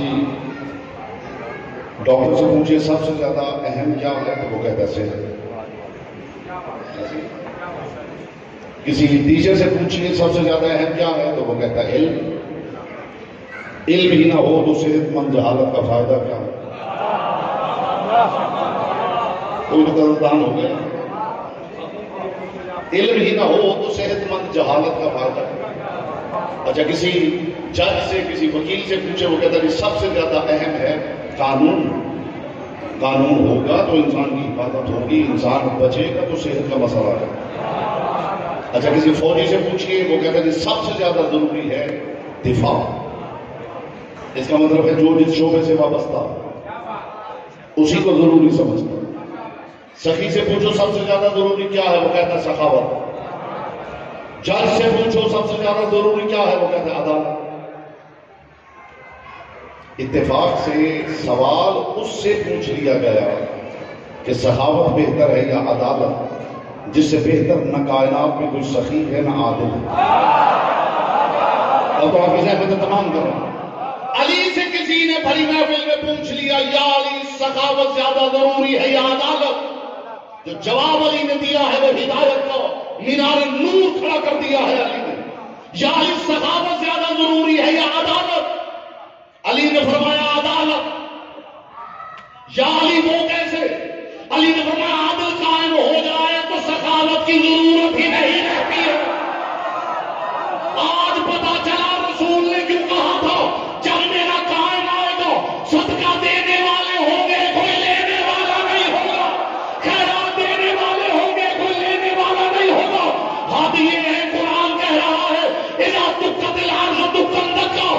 ڈاکٹر سے پوچھیں سب سے زیادہ اہم کیا ہے تو وہ کہتا ہے صحت. کسی ٹیچر سے پوچھیے سب سے زیادہ اہم کیا ہے تو وہ کہتا ہے علم. علم ہی نہ ہو تو صحت مند جہالت کا فائدہ کیا ہے؟ کوئی تو قدردان ہو گیا. علم ہی نہ ہو تو صحت مند جہالت کا فائدہ. اچھا کسی جج سے کسی وکیل سے پوچھے وہ کہتا ہے کہ سب سے زیادہ اہم ہے قانون. قانون ہوگا تو انسان کی حفاظت ہوگی, انسان بچے گا تو صحت کا مسئلہ ہے. اچھا کسی فوجی سے پوچھئے وہ کہتا ہے کہ سب سے زیادہ ضروری ہے دفاع. اس کا مطلب ہے جو جس شعبے سے وابستہ اسی کو ضروری سمجھتا. سخی سے پوچھو سب سے زیادہ ضروری کیا ہے وہ کہتا ہے سخاوت. جج سے پوچھو سب سے زیادہ ضروری کیا ہے وہ کہتا ہے عدالت. اتفاق سے سوال اس سے پوچھ لیا گیا کہ سخاوت بہتر ہے یا عدالت, جس سے بہتر نہ کائنات میں کوئی سخی ہے نہ عادل ہے. اب تو آپ اسے میں تمام کریں. علی سے کسی نے بھری محفل میں پوچھ لیا یا علی سخاوت زیادہ ضروری ہے یا عدالت؟ جو جواب علی نے دیا ہے وہ ہدایت کا مینار نور کھڑا کر دیا ہے علی نے. یا علی سخاوت زیادہ ضروری ہے یا عدالت؟ علی نے فرمایا عدالت. یا علی وہ کیسے؟ علی نے فرمایا عدل قائم ہو جائے تو سخاوت کی ضرورت ہی نہیں رہتی ہے. آج پتا چلا رسول نے کیوں کہا تھا جب میرا قائم آئے گا صدقہ دینے والے ہوں گے کوئی لینے والا نہیں ہوگا, خیرات دینے والے ہوں گے کوئی لینے والا نہیں ہوگا. حد یہ ہے قرآن کہہ رہا ہے اذا دکت الارض دکن دکا,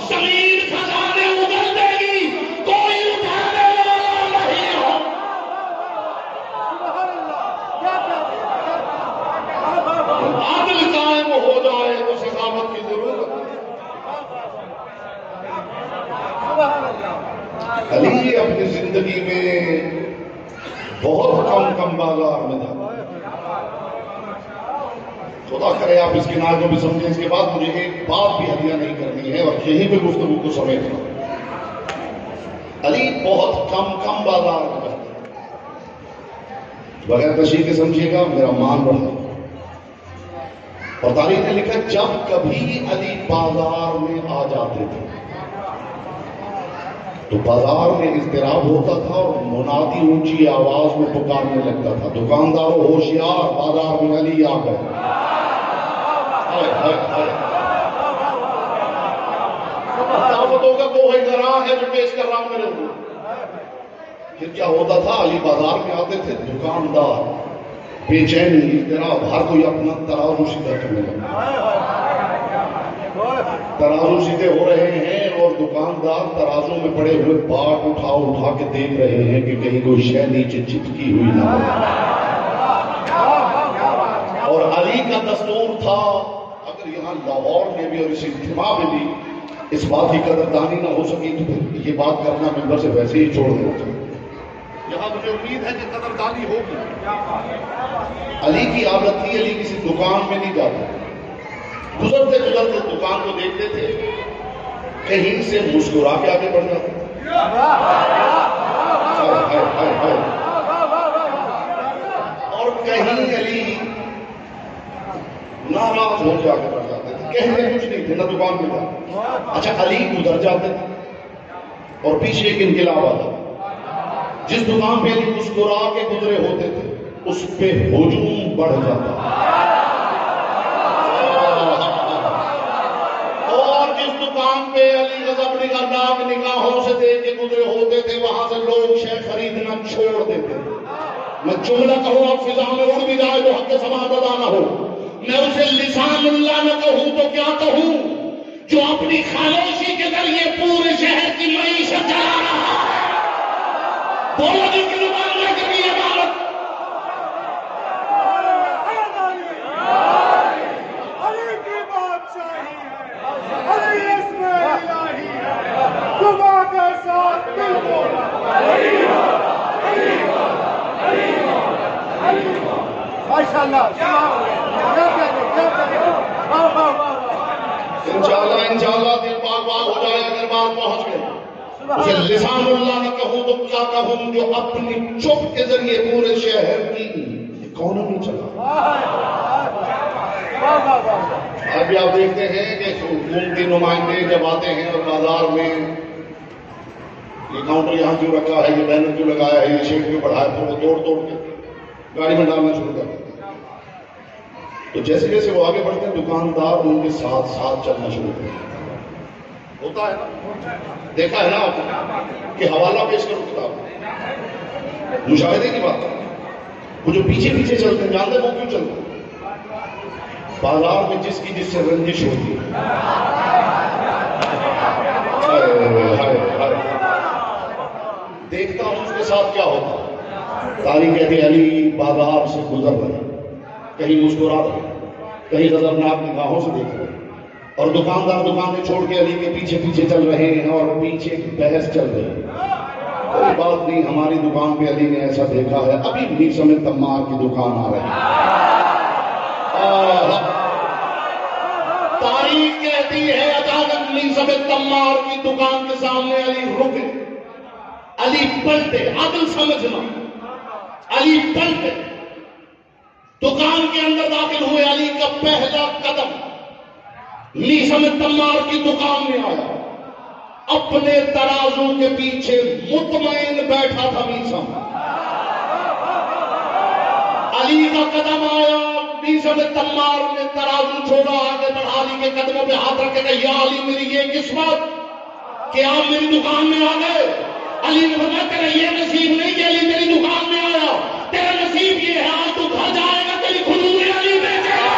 زمین خزانے اگل دے گی کوئی اٹھانے والا نہیں ہو. عدل قائم ہو جائے تو سخاوت کی ضرورت. علی اپنی زندگی میں بہت کم بازار میں جاتا. خدا کرے آپ اس کے نام کو بھی سمجھیں. اس کے بعد مجھے ایک بات بھی ہدیہ نہیں کرنی ہے اور یہیں پہ گفتگو کو سمیٹنا. علی بہت کم بازار میں جاتا. بغیر تشریح کے سمجھیے گا میرا مان رہا. اور تاریخ نے لکھا جب کبھی علی بازار میں آ جاتے تھے تو بازار میں اضطراب ہوتا تھا اور منادی اونچی آواز میں پکارنے لگتا تھا دکانداروں ہوشیار بازار میں علی آ گئے. دعوتوں کا کوئی گراں ہے جو پیش کر رہا ہوں میرے کو. پھر کیا ہوتا تھا علی بازار میں آتے تھے دکاندار بے چینی اضطراب ہر کوئی اپنا ترازو سیدھا کرنے لگا. ترازو سیدھے ہو رہے ہیں اور دکاندار ترازو میں پڑے ہوئے باٹ اٹھا کے دیکھ رہے ہیں کہ کہیں کوئی شے نیچے چپکی ہوئی نہ ہو. اور علی کا دستور تھا اگر یہاں لاہور میں بھی اور اس اجتماع میں بھی اس بات کی قدردانی نہ ہو سکی تو پھر یہ بات کرنا ممبر سے ویسے ہی چھوڑ دینا چاہیے. یہاں مجھے امید ہے کہ قدردانی ہوگی. علی کی عادت تھی علی کسی دکان میں نہیں جاتا. گزرتے دکان کو دیکھتے تھے کہیں سے مسکرا کے آگے بڑھ جاتے تھے. اور کہیں علی ناراض ہو کے آگے بڑھ جاتے تھے. کہتے کچھ نہیں تھے نہ دکان میں جاتے. اچھا علی گزر جاتے تھے اور پیچھے ایک انقلاب آتا. جس دکان پہ علی مسکرا کے گزرے ہوتے تھے اس پہ ہجوم بڑھ جاتا. اور جس دکان پہ علی غضب نگاہ نگاہوں سے دیکھ کے گزرے ہوتے تھے وہاں سے لوگ شے خریدنا چھوڑ دیتے. میں جملہ کہوں اور فضا میں اڑ بھی جائے تو حق سماعت ادا نہ ہو. میں اسے لسان اللہ نہ کہوں تو کیا کہوں جو اپنی خاموشی کے ذریعے پورے شہر کی معیشت چلا رہا ہے. بولو جس کی زبان میں کبھی عبادت. علی کی بادشاہی ہے, علی اسم الہی ہے, صبح کے ساتھ دل بولا علی مولا, علی مولا, علی مولا, علی مولا. انشاءاللہ دل پاک پاک ہو جائے. اگر بات پہنچ گئی اسے لسان اللہ نے کہوں تو کیا کہوں جو اپنی چپ کے ذریعے پورے شہر کی اکانومی چلا. ابھی آپ دیکھتے ہیں کہ حکومتی نمائندے جب آتے ہیں اور بازار میں یہ کاؤنٹر یہاں کیوں رکھا ہے, یہ بینر کیوں لگایا ہے, یہ شیٹ کیوں بڑھایا, تو وہ توڑ کے گاڑی میں ڈالنا شروع کر دیتے ہیں. تو جیسے جیسے وہ آگے بڑھتے ہیں دکاندار ان کے ساتھ ساتھ چلنا شروع کرتے ہیں. ہوتا ہے نا, دیکھا ہے نا آپ نے کہ حوالہ پیش کرو کتاب مشاہدے کی بات ہے. وہ جو پیچھے پیچھے چلتے ہیں جانتے وہ کیوں چلتے ہیں؟ بازار میں جس کی جس سے رنجش ہوتی ہے. دیکھتا ہوں اس کے ساتھ کیا ہوتا ہے. تاریخ کہتے علی بازار سے گزر رہے, کہیں مسکرا رہے, کہیں خطرناک نگاہوں سے دیکھ رہے, اور دکاندار دکانیں چھوڑ کے علی کے پیچھے پیچھے چل رہے ہیں اور پیچھے بحث چل رہی ہے. کوئی بات نہیں, ہماری دکان پہ علی نے ایسا دیکھا ہے, ابھی میسم تمار کی دکان آ رہی ہے. تاریخ کہتی ہے اچانک میسم تمار کی دکان کے سامنے علی رکے, علی پلٹے. عدل سمجھنا, علی پلٹے, دکان کے اندر داخل ہوئے. علی کا پہلا قدم میسم تمار کی دکان میں آیا. اپنے ترازو کے پیچھے مطمئن بیٹھا تھا میسم. علی کا قدم آیا, میسم تمار نے ترازو چھوڑا, آگے بڑھا. علی کے قدموں پہ ہاتھ رکھ کے کہا یا علی میری یہ قسمت کہ آپ میری دکان میں آ گئے. علی نے فرمایا تیرا یہ نصیب نہیں کہ علی میری دکان میں آیا, تیرا نصیب یہ ہے آج تو گھر جائے گا تیری کھجور علی بیچے گا.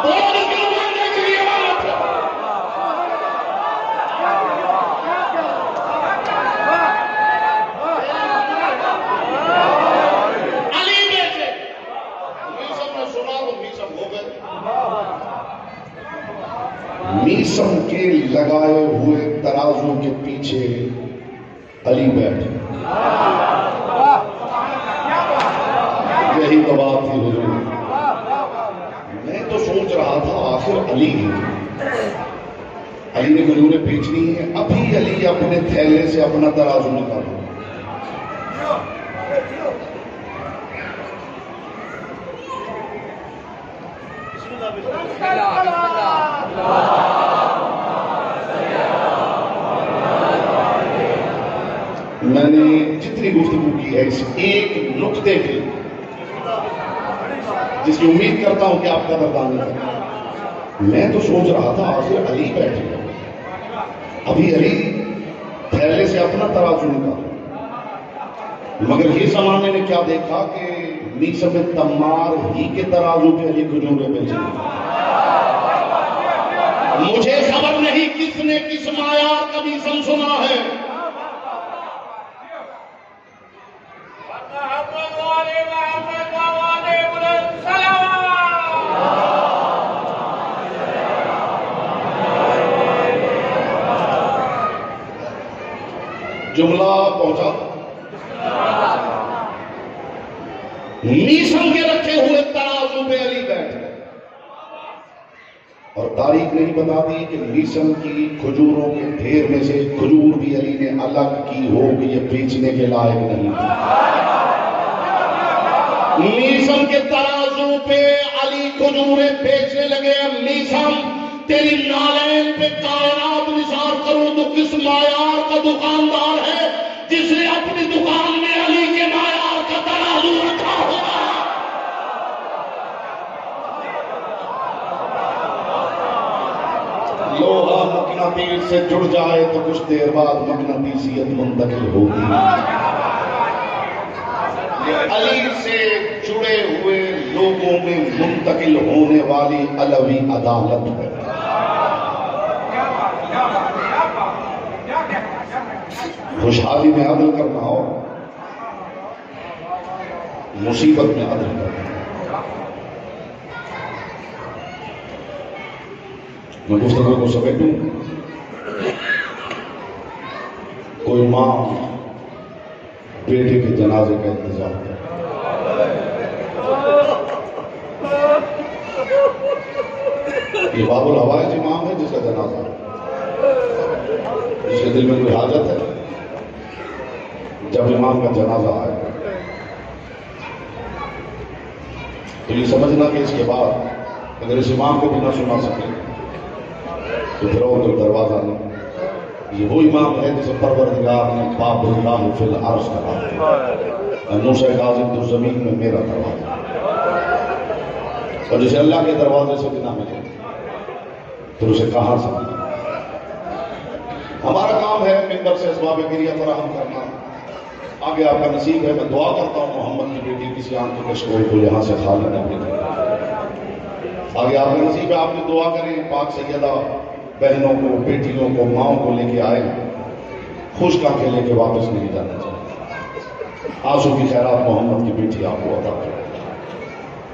بہت ماننے کے لیے بات علی بیچے. میسم نے سنا تو میسم ہو گئے. میسم کے لگائے ہوئے ترازو کے پیچھے علی بیٹھے. یہی تو بات تھی حضور. میں تو سوچ رہا تھا آخر علی نے کھجوریں بیچنی ہے, ابھی علی اپنے تھیلے سے اپنا ترازو نکالا. میں نے جتنی گفتگو کی ہے اس ایک نقطے کے جس کی امید کرتا ہوں کہ آپ کا قدردانی کریں. میں تو سوچ رہا تھا آخر علی بیٹھے, ابھی علی تھیلے سے اپنا ترازو نکالا, مگر یہ زمانے نے کیا دیکھا کہ میسم تمار ہی کے ترازو پہ علی کھجوریں بیچے. مجھے خبر نہیں کس نے کس معیار کا میسم سنا ہے. جملہ پہنچا. میسم کے رکھے ہوئے ترازو پہ علی بیٹھ گئے, اور تاریخ نہیں بتاتی کہ میسم کی کھجوروں کے ڈھیر میں سے کھجور بھی علی نے الگ کی ہو کہ یہ بیچنے کے لائق نہیں تھی. میسم کے ترازو پہ علی کھجوریں بیچنے لگے. میسم تیری نالین پہ کائنات نثار کروں تو کس معیار کا دکاندار ہے جس نے اپنی دکان میں علی کے معیار کا ترازو رکھا ہوگا. لوہا مقناطیس سے جڑ جائے تو کچھ دیر بعد مقناطیسیت منتقل ہوگی. علی سے جڑے ہوئے لوگوں میں منتقل ہونے والی علوی عدالت ہے. خوشحالی میں عدل کرنا ہو, مصیبت میں عدل کرنا. میں گفتگو کو سمیٹوں. کوئی ماں بیٹے کے جنازے کا انتظار کرے, یہ باب الحوائج امام ہے جس کا جنازہ ہے، جس کے دل میں کوئی حاجت ہے جب امام کا جنازہ آئے تو یہ سمجھنا کہ اس کے بعد اگر اس امام کو بھی نہ سنا سکے تو پھر اور کوئی دروازہ نہیں۔ یہ وہ امام ہے جسے پروردگار نے باب اللہ فی الارض کہا، موسیٰ کاظم تو زمین میں میرا دروازہ، اور جسے اللہ کے دروازے سے بھی نہ ملے پھر اسے کہاں سے ملے۔ ہمارا کام ہے ممبر سے اسباب گریہ فراہم کرنا، آگے آپ کا نصیب ہے۔ میں دعا کرتا ہوں محمد کی بیٹی کسی آنکھ کے کشکول کو یہاں سے خالی نہ بھیجے، آگے آپ کا نصیب ہے، آپ بھی دعا کریں پاک سیدہ بہنوں کو، بیٹیوں کو، ماؤں کو لے کے آئے، خشک آنکھیں لے کے واپس نہیں جانا چاہیے۔ آنسو کی خیرات محمد کی بیٹی آپ کو عطا کرے۔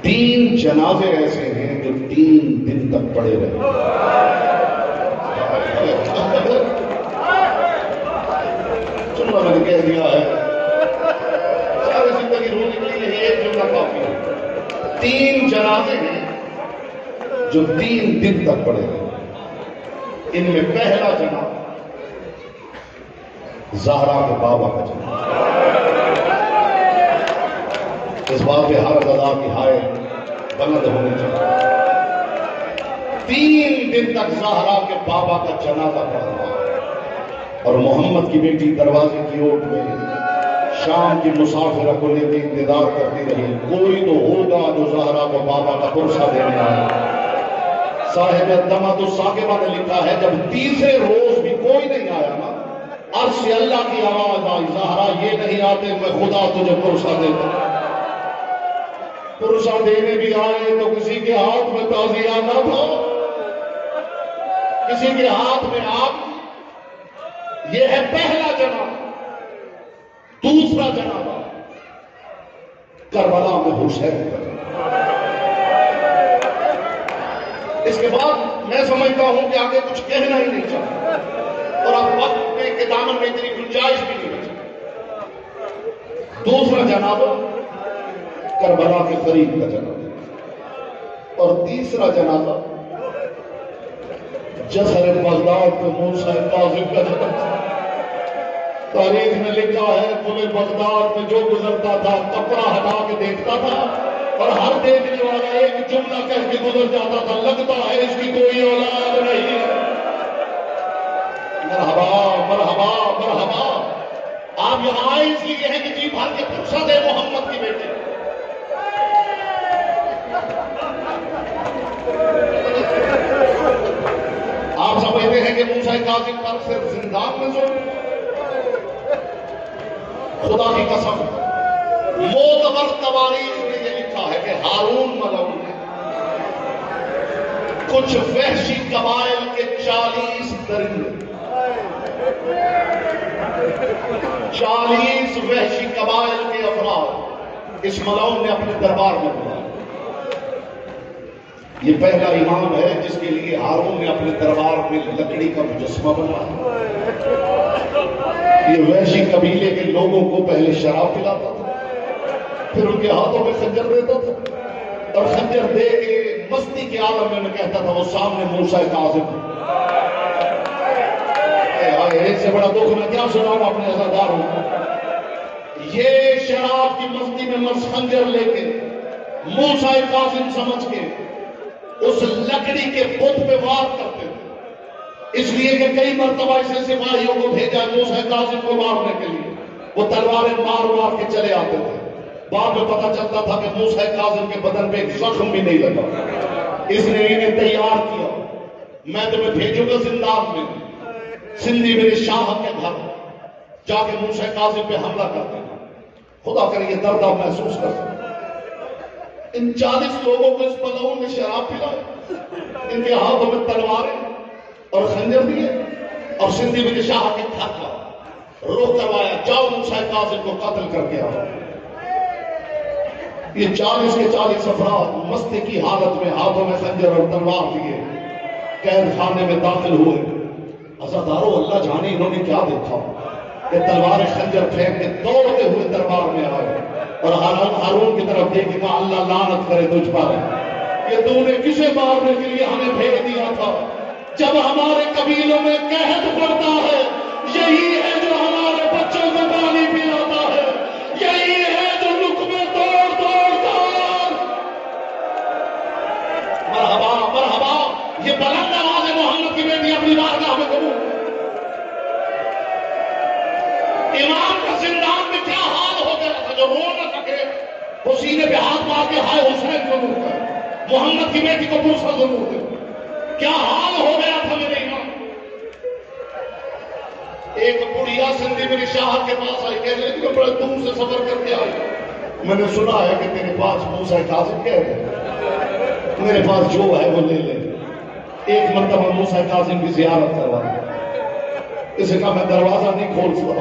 3 جنازے ایسے ہیں جو 3 دن تک پڑے رہے، جملہ میں نے کہہ دیا ہے، ساری زندگی رونے کے لیے ایک جملہ کافی ہے۔ 3 جنازے ہیں جو 3 دن تک پڑے رہے۔ ان میں پہلا جنازہ زہرا کے بابا کا جنازہ، اس بات پہ ہر غذا کی ہائے بلند ہونی چاہیے۔ 3 دن تک زہرا کے بابا کا جنازہ پڑھا، اور محمد کی بیٹی دروازے کی اوٹ میں شام کی مسافرہ کو لے کے انتظار کرتی رہی، کوئی تو ہوگا جو زہرا کو بابا کا پرسہ دینے آئے۔ صاحب دمت الساقبہ نے لکھا ہے جب تیسرے روز بھی کوئی نہیں آیا نا، عرش سے اللہ کی آواز آئی، زہرا یہ نہیں آتے میں خدا تجھے پرسہ دیتا۔ پرسہ دینے بھی آئے تو کسی کے ہاتھ میں تعزیہ نہ تھا، کسی کے ہاتھ میں آگ۔ یہ ہے پہلا جنازہ۔ دوسرا جنازہ کربلا میں حسین کا جنازہ۔ اس کے بعد میں سمجھتا ہوں کہ آگے کچھ کہنا ہی نہیں چاہتا، اور اب وقت میں کے دامن میں اتنی گنجائش بھی نہیں بچی۔ دوسرا جنازہ کربلا کے قریب کا جنازہ، اور تیسرا جنازہ جسر بغداد پہ موسیٰ کاظم کا جنازہ۔ تاریخ میں لکھا ہے پل بغداد میں جو گزرتا تھا کپڑا ہٹا کے دیکھتا تھا، اور ہر دیکھنے والا ایک جملہ کہہ کے گزر جاتا تھا، لگتا ہے اس کی کوئی اولاد نہیں ہے۔ مرحبا مرحبا مرحبا، آپ یہاں آئے اس لیے ہیں کہ جی بھر کے پرسہ دے محمد کی بیٹی۔ آپ سمجھتے ہیں کہ موسیٰ کاظم پر صرف زندان میں ظلم؟ خدا کی قسم معتبر تواریخ میں یہ لکھا ہے کہ ہارون ملعون نے کچھ وحشی قبائل کے 40 درندے، 40 وحشی قبائل کے افراد اس ملعون نے اپنے دربار میں بلایا۔ یہ پہلا امام ہے جس کے لیے ہارون نے اپنے دربار میں لکڑی کا مجسمہ بنایا۔ یہ وحشی قبیلے کے لوگوں کو پہلے شراب پلاتا تھا، پھر ان کے ہاتھوں میں خنجر دیتا تھا، اور خنجر دے کے مستی کے عالم میں کہتا تھا وہ سامنے موسیٰ کاظم۔ ایک سے بڑا دکھ میں کیا سناؤں اپنے عزاداروں کو، یہ شراب کی مستی میں مس خنجر لے کے موسیٰ کاظم سمجھ کے اس لکڑی کے بت پہ وار کرتے تھے، اس لیے کہ کئی مرتبہ اسے سپاہیوں کو بھیجا موسیٰ کاظم کو مارنے کے لیے، وہ تلواریں مار مار کے چلے آتے تھے۔ بعد میں پتہ چلتا تھا کہ موسیٰ کاظم کے بدن پہ ایک زخم بھی نہیں لگا۔ اس نے انہیں تیار کیا، میں تمہیں بھیجوں گا زندان میں، سندھی میرے شاہ کے گھر جا کے موسیٰ کاظم پہ حملہ کرتے ہیں۔ خدا کرے یہ درد آپ محسوس کر سکتے۔ ان 40 لوگوں کو اس ملعون نے شراب پلائی، ان کے ہاتھوں میں تلواریں اور خنجر دیے، اور سندھی میرے شاہ کے گھر کا رخ کروایا، جاؤ موسیٰ کاظم کو قتل کر کے آؤ۔ یہ 40 کے 40 افراد مستی کی حالت میں ہاتھوں میں خنجر اور تلوار لیے قید خانے میں داخل ہوئے۔ عزادارو اللہ جانے انہوں نے کیا دیکھا کہ تلوار خنجر پھینک کے دوڑتے ہوئے دربار میں آئے، اور ہارون کی طرف دیکھ کے کہا اللہ لعنت کرے تجھ پر، یہ تو نے کسے مارنے کے لیے ہمیں بھیج دیا تھا؟ جب ہمارے قبیلوں میں قحط پڑتا ہے یہی ہے جو ہمارے بچوں کو پانی پلاتا ہے، یہی ہے جو لقمے توڑ توڑ کر مرحبا مرحبا یہ بلند آواز ہے محمد کی بیٹی اپنی بارگاہ میں قبول۔ امام کا زندان میں کیا حال ہو گیا تھا جو رو نہ سکے، وہ سینے پہ ہاتھ مار کے ہائے حسین ضرور کر، محمد کی بیٹی کو پرسا ضرور دے، کیا حال ہو گیا تھا میرے امام۔ ایک بڑھیا سندھی میری شاہر کے پاس آئی، کہہ رہی کہ بڑے دور سے سفر کر کے آئی، میں نے سنا ہے کہ تیرے پاس موسیٰ کاظم کہہ رہے میرے پاس جو ہے وہ لے لے۔ ایک مرتبہ موسیٰ کاظم کی زیارت کروا، اسے کہا میں دروازہ نہیں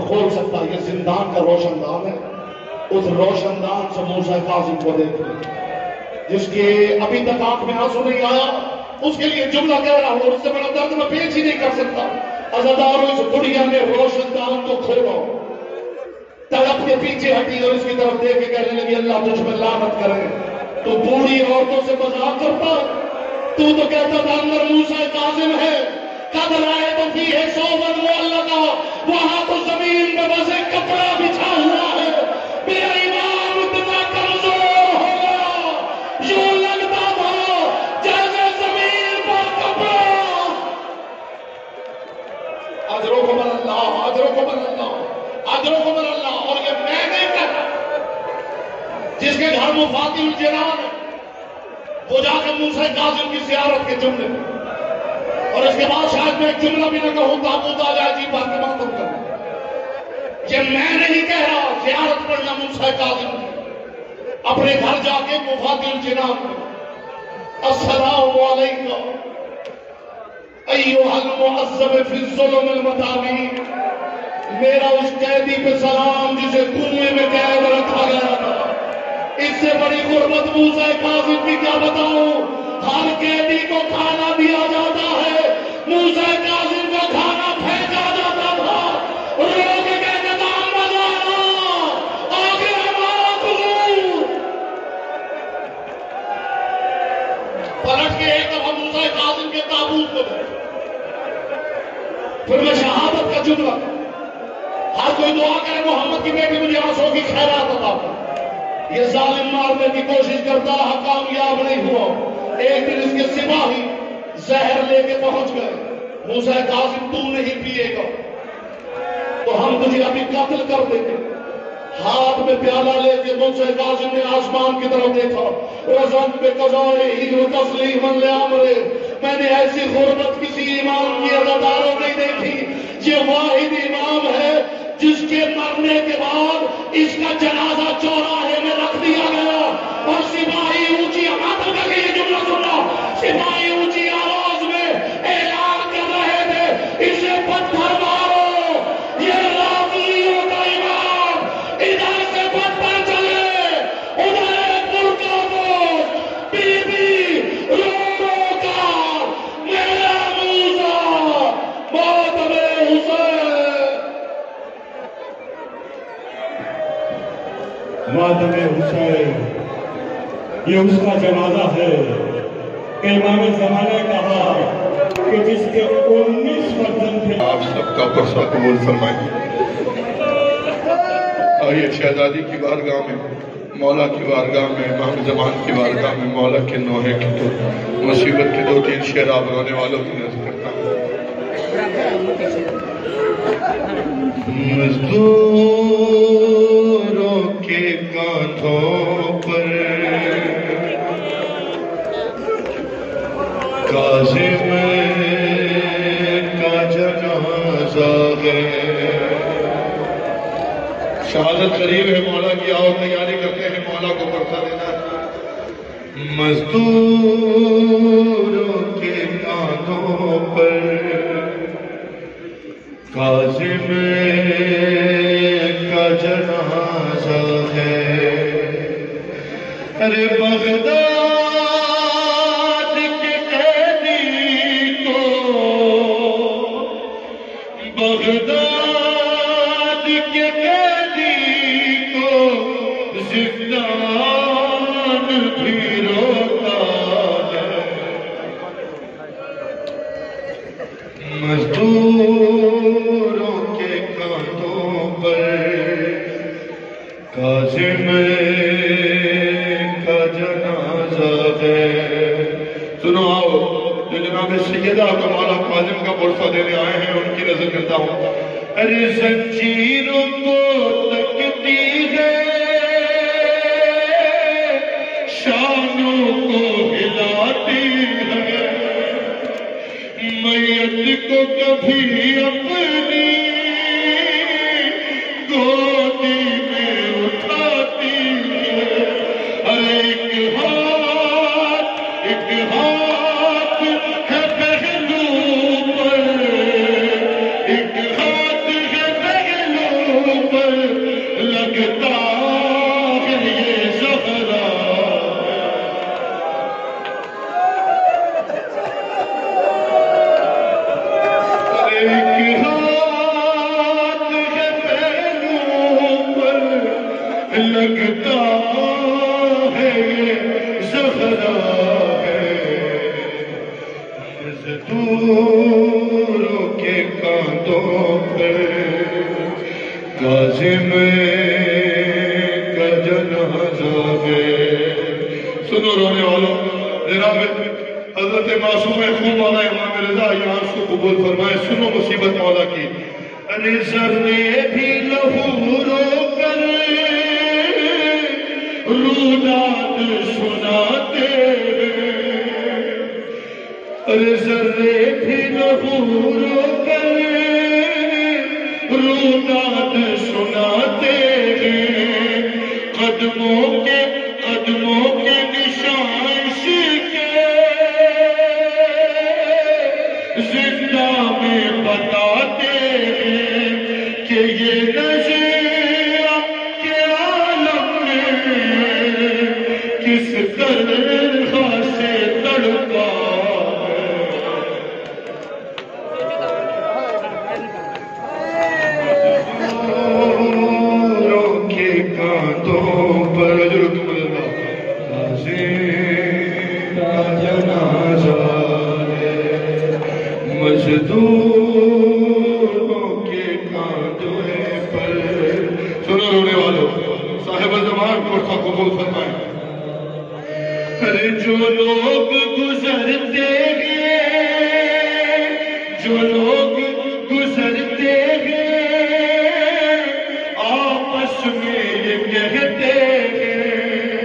کھول سکتا، یہ زندان کا روشن دان ہے، اس روشن دان سے موسیٰ کاظم کو دیکھ لے، جس کے ابھی تک آنکھ میں آنسو نہیں آیا، اس کے لیے جملہ کہہ رہا ہوں اور اس سے بڑا درد میں پیش ہی نہیں کر سکتا۔ عزاداروں اس بڑھیا نے روشن دان کو کھولا، تڑپ کے پیچھے ہٹی اور اس کی طرف دیکھ کے کہنے لگی اللہ تجھ میں لعنت کرے، تو بوڑھی عورتوں سے مذاق کرتا، تو کہتا تھا اندر موسیٰ کاظم ہے، قد رأیت فیہ ثوبا معلقا، وہاں تو زمین میں بس ایک کپڑا بچھا ہوا ہے، میرا ایمان اتنا کمزور ہو گیا یوں لگتا تھا جیسے زمین پر کپڑا۔ اجرکم اللہ اجرکم اللہ اجرکم اللہ۔ اور یہ میں نہیں کہتا، جس کے گھر مفاتی الجنان ہے وہ جا کے موسیٰ کاظم کی زیارت کے جملے، اور اس کے بعد شاید میں ایک جملہ بھی نہ کہوں تابوت آ جائے جی بات کے ماتم کر، یہ میں نہیں کہہ رہا، زیارت پڑھنا موسیٰ کاظم کی، اپنے گھر جا کے مفاتی الجنان میں السلام علیکم ایھا المعذب فی الظلم المدامی، میرا اس قیدی پہ سلام جسے کنویں میں قید رکھا گیا تھا، اس سے بڑی غربت موسیٰ کاظم کی کیا بتاؤں، ہر قیدی کو کھانا دیا جاتا ہے، موسیٰ کاظم کو کھانا پھینکا جاتا تھا، لوگ کہتے تھا مزہ آگے ہمارا قبول۔ پلٹ کے ایک دفعہ موسیٰ کاظم کے تابوت میں بیٹھے، پھر میں شہادت کا جملہ، ہر کوئی دعا کرے محمد کی بیٹی مجھے آنسوں کی خیرات عطا کر، یہ ظالم مارنے کی کوشش کرتا رہا کامیاب نہیں ہوا، ایک دن اس کے سپاہی زہر لے کے پہنچ گئے، موسیٰ کاظم تو نہیں پیے گا تو ہم تجھے ابھی قتل کر دیں گے۔ ہاتھ میں پیالہ لے کے موسیٰ کاظم نے آسمان کی طرف دیکھا، رضن بقضائہ وتسلیما لامرہ، میں نے ایسی غربت کسی امام کی عزاداروں نہیں دیکھی، یہ واحد امام ہے جس کے مرنے کے بعد اس کا جنازہ چوراہے میں رکھ دیا گیا، اور سپاہی اونچی آواز کر کے یہ جملہ سننا، سپاہی اونچی آواز میں اعلان کر رہے تھے اسے پتھر مارو، یہ رافضیوں کا امام، ادھر سے پتھر چلے، ادھر ایک برقع پوش بی بی رو رو کر میرا موسیٰ ماتم حسین، ماتم حسین، یہ اس کا جنازہ ہے کہ امام زمانہ نے کہا کہ جس کے 19 فرزند تھے۔ آپ سب کا پرسہ قبول فرمائیں۔ آئیے شہزادی کی بارگاہ میں، مولا کی بارگاہ میں، امام زمان کی بارگاہ میں مولا کے نوحے کی تو مصیبت کے 2-3 شعر آپ بنانے والوں کی نظر کرتا ہوں۔ مزدوروں کے کانٹوں پر کاظم کا جنازہ ہے، شہادت قریب ہے مولا کی، آؤ تیاری کرتے ہیں مولا کو پرچہ دینا ہے۔ مزدوروں کے کانٹوں پر کاظم کا جنازہ ہے، ارے بغداد کے قیدی کو، بغداد کے قیدی کو زندان بھی روتا مزدوروں کے کانٹوں پر کاظم کا جنازہ ہے۔ سنو آؤ، جو جناب سیدہ کو مولا کاظم کا پرسہ دینے آئے ہیں ان کی نظر کرتا ہوں۔ ارے زنجیروں کو تکتی ہے، شانوں کو ہلاتی ہے، میت کو کبھی اپنی گودی میں اٹھاتی ہے۔ ارے ایک ہاتھ ہے پہلو پر، ایک ہاتھ ہے پہلو پر، لگتا ہے یہ زہرا۔ ایک ہاتھ ہے پہلو پر، لگتا ہے یہ زہرا ہے۔ مزدوروں کے کاندھوں پر کاظم کا جنازہ ہے۔ سنو رونے والوں، جناب حضرت معصوم خوب مولا امام رضا یہاں اس کو قبول فرمائے۔ سنو مصیبت مولا کی۔ ارے ذرے بھی لہو رو کر روداد سناتے ہیں، ارے ذرے بھی لہو رو کر روداد سناتے ہیں، قدموں کے نشان زندہ میں بتاتے ہیں کہ یہ نظریہ کے عالم میں کس طرح سے تڑپا ہے۔ مزدوروں کے کانٹوں پر کاظم کا جنازہ، مزدوروں کے کانٹوں پر۔ سنو رونے والوں، صاحب زمان پرسہ قبول فرمائیں۔ ارے جو لوگ گزرتے ہیں، جو لوگ گزرتے ہیں، آپس میں یہ کہتے ہیں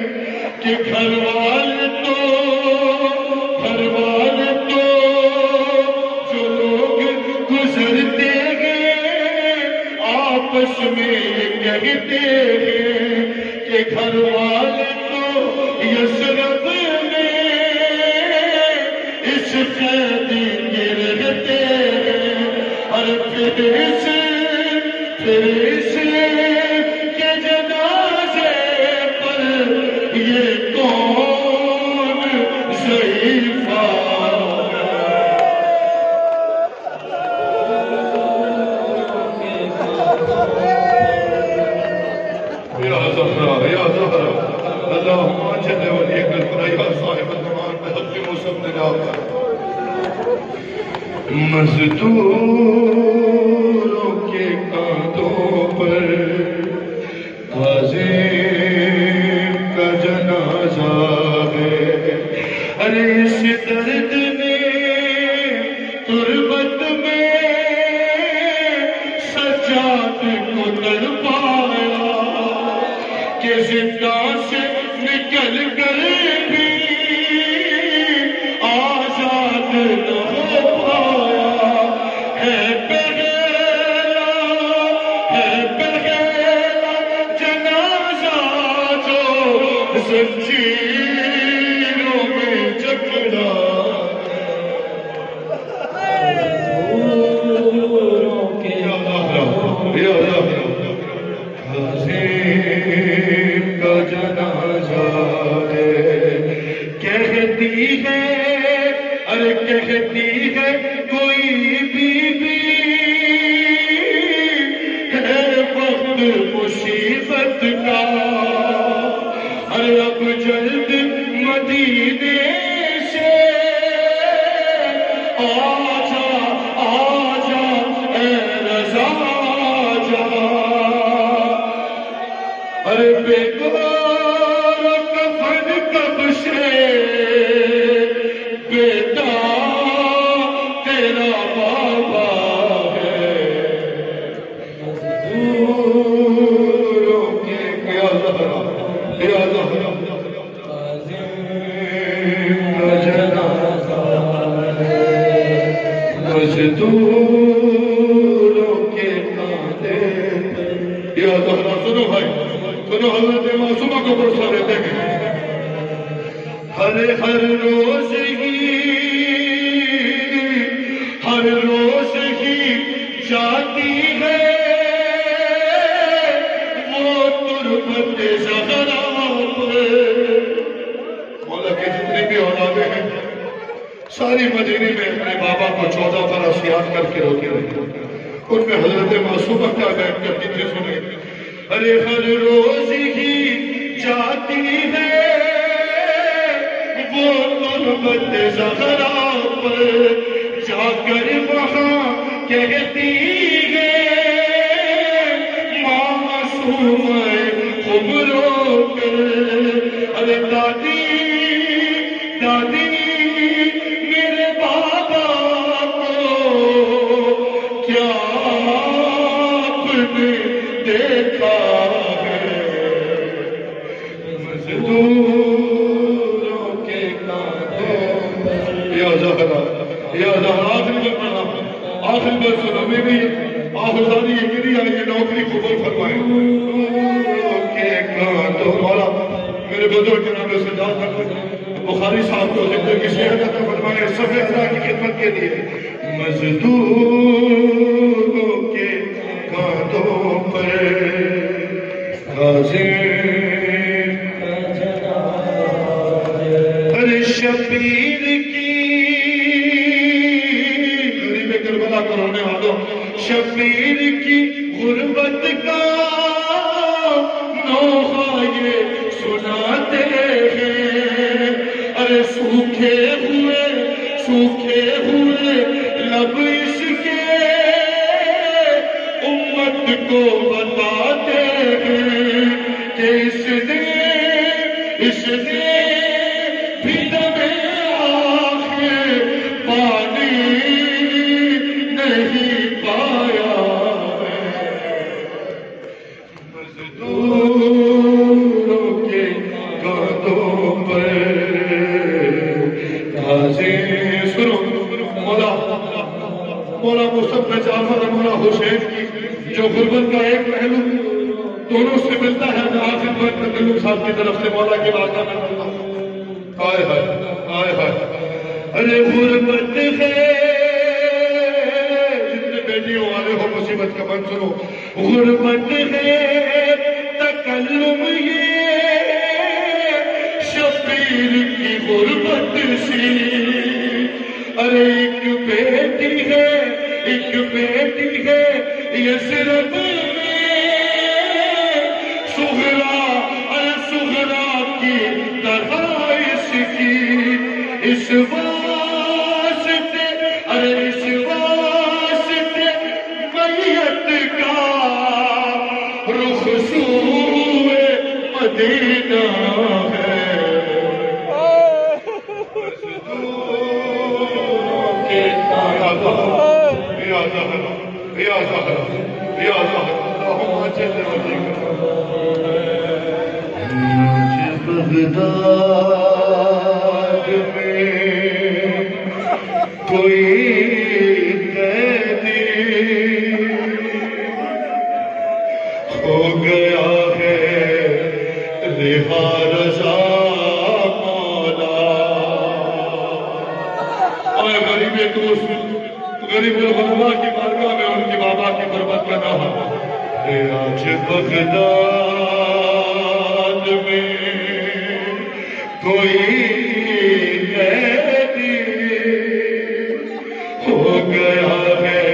کہ گھر والے تو گزرتے ہیں، آپس میں یہ کہتے ہیں کہ گھر والے تو یثرب میں اس قیدی کے رہتے ہیں۔ اور پھر اس کے جنازے پر یہ کون ضعیفہ مزدوروں کے کانٹوں پر کاظم کا جنازہ ہے۔ ارے اس درد میں تربت میں سجاد کو تڑپایا کہ زندہ سے نکل کر بھی آزاد نہ ہو پایا۔ ہے پہلا جنازہ جو زنجیروں میں جکڑا۔ کاظم کا جنازہ ہے، کہتی ہے، ارے کہتی ہے کوئی بی بی ہے وقت مصیبت کا، ارے اب جلد مدینے سے آجا ایسا جا ارے بیگار کفن کب سے بیٹا تیرا بابا ہے مزدوروں کے یا زہرا مزدوروں کے کاندھے یا زہرا سنو بھائی سنو حضرت معصومہ کو برسا دیتے ہیں ہر روز ہی جاتی ہے وہ تربت زہرا پر مولا کی جتنی بھی اولادیں ہیں ساری مدینے میں اپنے بابا کو 14 برس یاد کر کے روتی رہی ان میں حضرت معصومہ کیا بیٹھ کرتی تھی سنیں ارے ہر روز ہی جاتی ہے وہ تربت زہرا پر جا کر وہاں کہتی ہے معصومہ خوب رو کر ارے دادی میرے بابا کو کیا آپ نے دیکھا ہے مزدوروں کے کاندھے یا زہرا آخر بار سنو میں بھی آخری یہ میری آئی یہ نوکری قبول فرمائے کے کاندھوں مولا میرے بزرگ جناب سجاد بخاری صاحب کو زندگی صحت عطا فرمائے صفحہ اللہ کی خدمت کے لیے مزدوروں کے کاندھوں پر ہر شبیر کی غریب کربلا کو رونے والوں شبیر کی غربت کا نوحہ یہ سناتے ہیں ارے سوکھے ہوئے لب اس کے امت کو بتاتے ہیں کہ اس نے بھی دم آخر پانی نہیں پایا مزدوروں کے کاندھوں پر سنو مولا مصطفیٰ جعفر مولا حسین کی جو غربت کا ایک پہلو دونوں سے ملتا ہے میں آخر بار تکلم صاحب کی طرف سے مولا کی باتیں میں ملتا ہوں آئے ارے غربت ہے جتنے بیٹیوں والے ہو مصیبت کا من سنو غربت ہے تکلم یہ شبیر کی غربت سی ارے ایک بیٹی ہے یثرب سغرا کی طرح اس کی اس واسطے میت کا رخ سوئے مدینہ ہے یا زہرا اللہم اجل وجہک بغداد میں کوئی قیدی ہو گیا ہے رہا رضا مولا اور غریب دوست غریب الغربا کی بارگاہ میں ان کی بابا کی غربت کا نام آج بغداد میں کوئی قیدی ہو گیا ہے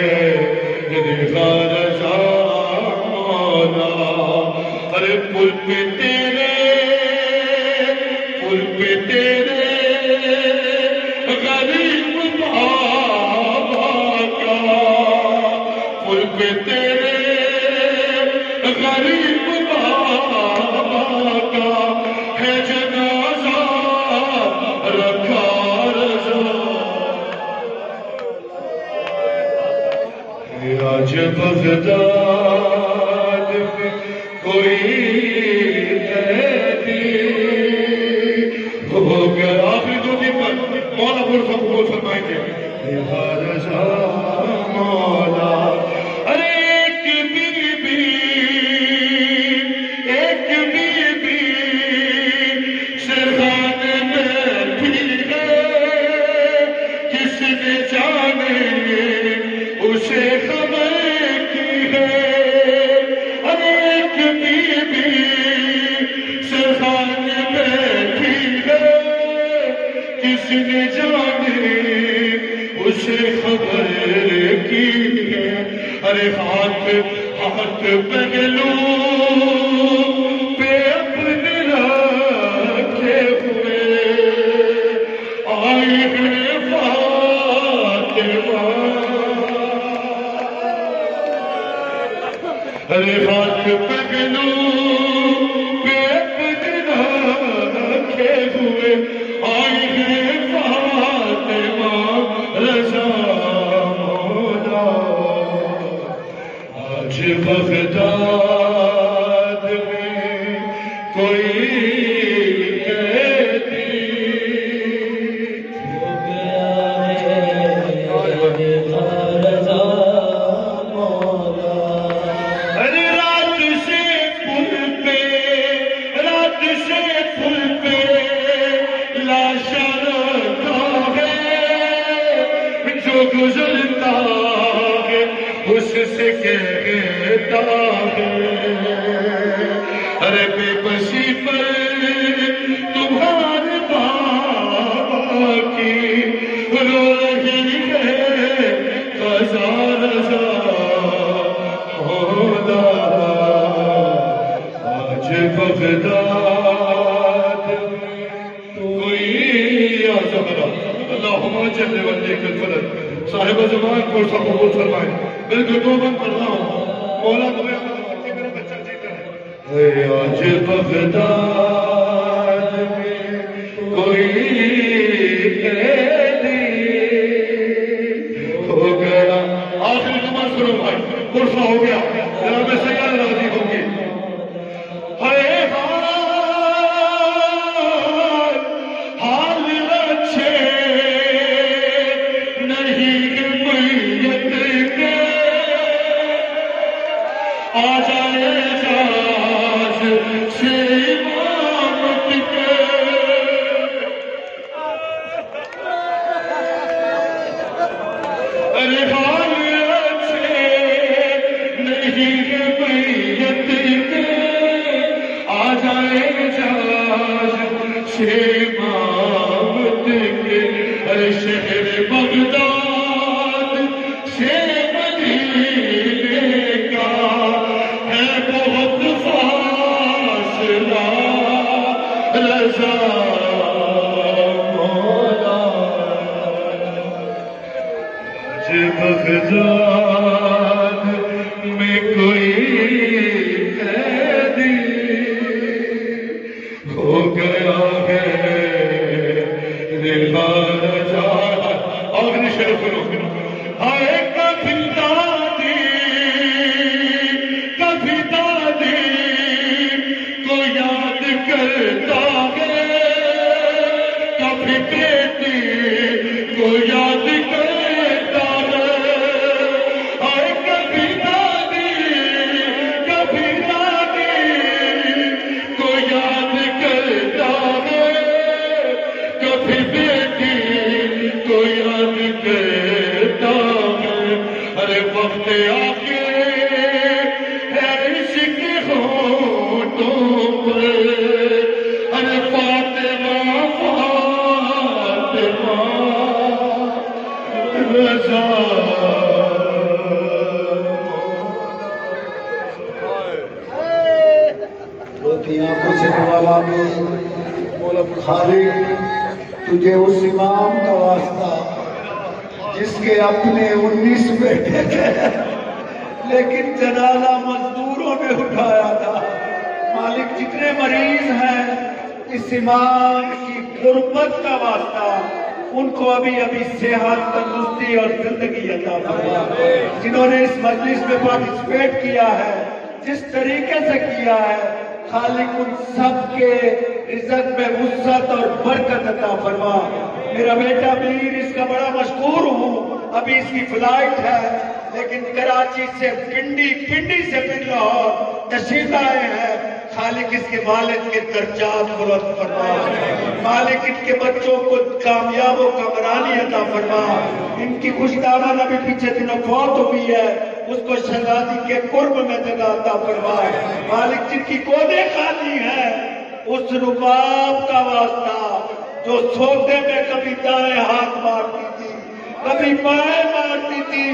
رضا رضا مولا ارے پل پہ تیرے غریب بابا کا پل پہ غریب بابا کا ہے جنازہ رکھا رضا آج بغداد میں کوئی قیدی ہو گیا آخری دو دن پر مولا فرصہ قبول فرمائیں گے یا رضا مولا ارے ایک بی بی سرخانے میں بھی ہے کس نے جانے اسے خبر کی ہے ارے ایک بی سرخانے میں بھی ہے کس نے جانے اسے خبر کی ہے ارے ہاتھ پہلو پہ اپنے رکھے ہوئے آئی ہے فاطمہ ارے ہاتھ پہلو پہ اپنے رکھے ہوئے آئی ہے فاطمہ رضا مولا آج بغداد میں کوئی قیدی ہو گیا ہے رضا مولا ارے رات سے پل پہ لاشا رکھا ہے جو گزرتا ہے اس سے کہتا ہے ارے بے بسی پر تمہارے بابا کی رو رہی ہے قضا رضا مولا آج بغداد کوئی اللہم جل ولیک الفضل صاحب زمان کو سب قبول فرمائے بالکل دو بند کر رہا ہوں مولا تمہیں میرا بچہ جیتا ہے آج بغداد میں کوئی قیدی ہو گیا آخری نماز کرو بھائی قرصہ ہو گیا جناب سیاد راضی ہوگی حال اچھے نہیں میت کے آ جائے جاز سے امامت کے ارے حال اچھے نہیں میت کے آ جائے جاز سے امامت کے ارے شہر بغداد سے مدینے کا ہے بہت فاصلہ رضا مولا آج بغداد میں کوئی قیدی ہو گیا ہے رضا رضا آخری شعر سنو آئے کبھی دادی کو یاد کرتا ہے کبھی بیٹی کو یاد کرتا ہے آئے کبھی دادی کو یاد کرتا ہے کبھی بیٹی کو یاد کرتا ہے ارے وقت آگے ہے عشق ہونٹوں پر ارے فاطمہ رضا روتی آنکھوں سے دعا مانگے مولا خالق تجھے اس امام کا واسطہ جس کے اپنے 19 بیٹے تھے لیکن جنازہ مزدوروں نے اٹھا اٹھایا تھا۔ مالک جتنے مریض ہیں اس امام کی قربت کا واسطہ ان کو ابھی صحت، تندرستی اور زندگی عطا فرما۔ جنہوں نے اس مجلس میں پارٹیسپیٹ کیا ہے، جس طریقے سے کیا ہے، خالق ان سب کے رزق میں وسعت اور برکت عطا فرما۔ میرا بیٹا میر اس کا بڑا مشکور ہوں، ابھی اس کی فلائٹ ہے لیکن کراچی سے پنڈی سے پھر لاہور تشریف آئے ہیں۔ خالق اس کے والد کے درجات بلند فرما، مالک ان کے بچوں کو کامیاب و کامرانی عطا فرما۔ ان کی خوش دامن ابھی پیچھے دنوں فوت ہوئی ہے، اس کو شہزادی کے قرب میں جگہ عطا فرما۔ مالک جن کی گودیں خالی ہیں اس رباب کا واسطہ جو سودے میں کبھی دائیں ہاتھ مارتی تھی، کبھی بائیں مارتی تھی،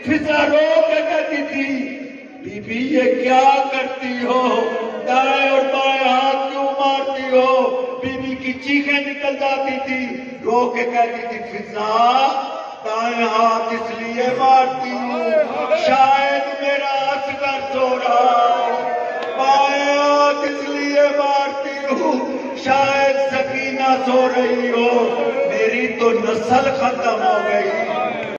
فضا رو کے کہتی تھی بی بی یہ کیا کرتی ہو، دائیں اور بائیں ہاتھ کیوں مارتی ہو؟ بی بی کی چیخیں نکل جاتی تھی، رو کے کہتی تھی فضا دائیں ہاتھ اس لیے مارتی ہوں شاید میرا اصغر سو رہا ہو، بائیں ہاتھ اس لیے مارتی ہوں شاید سکینہ سو رہی ہو، میری تو نسل ختم ہو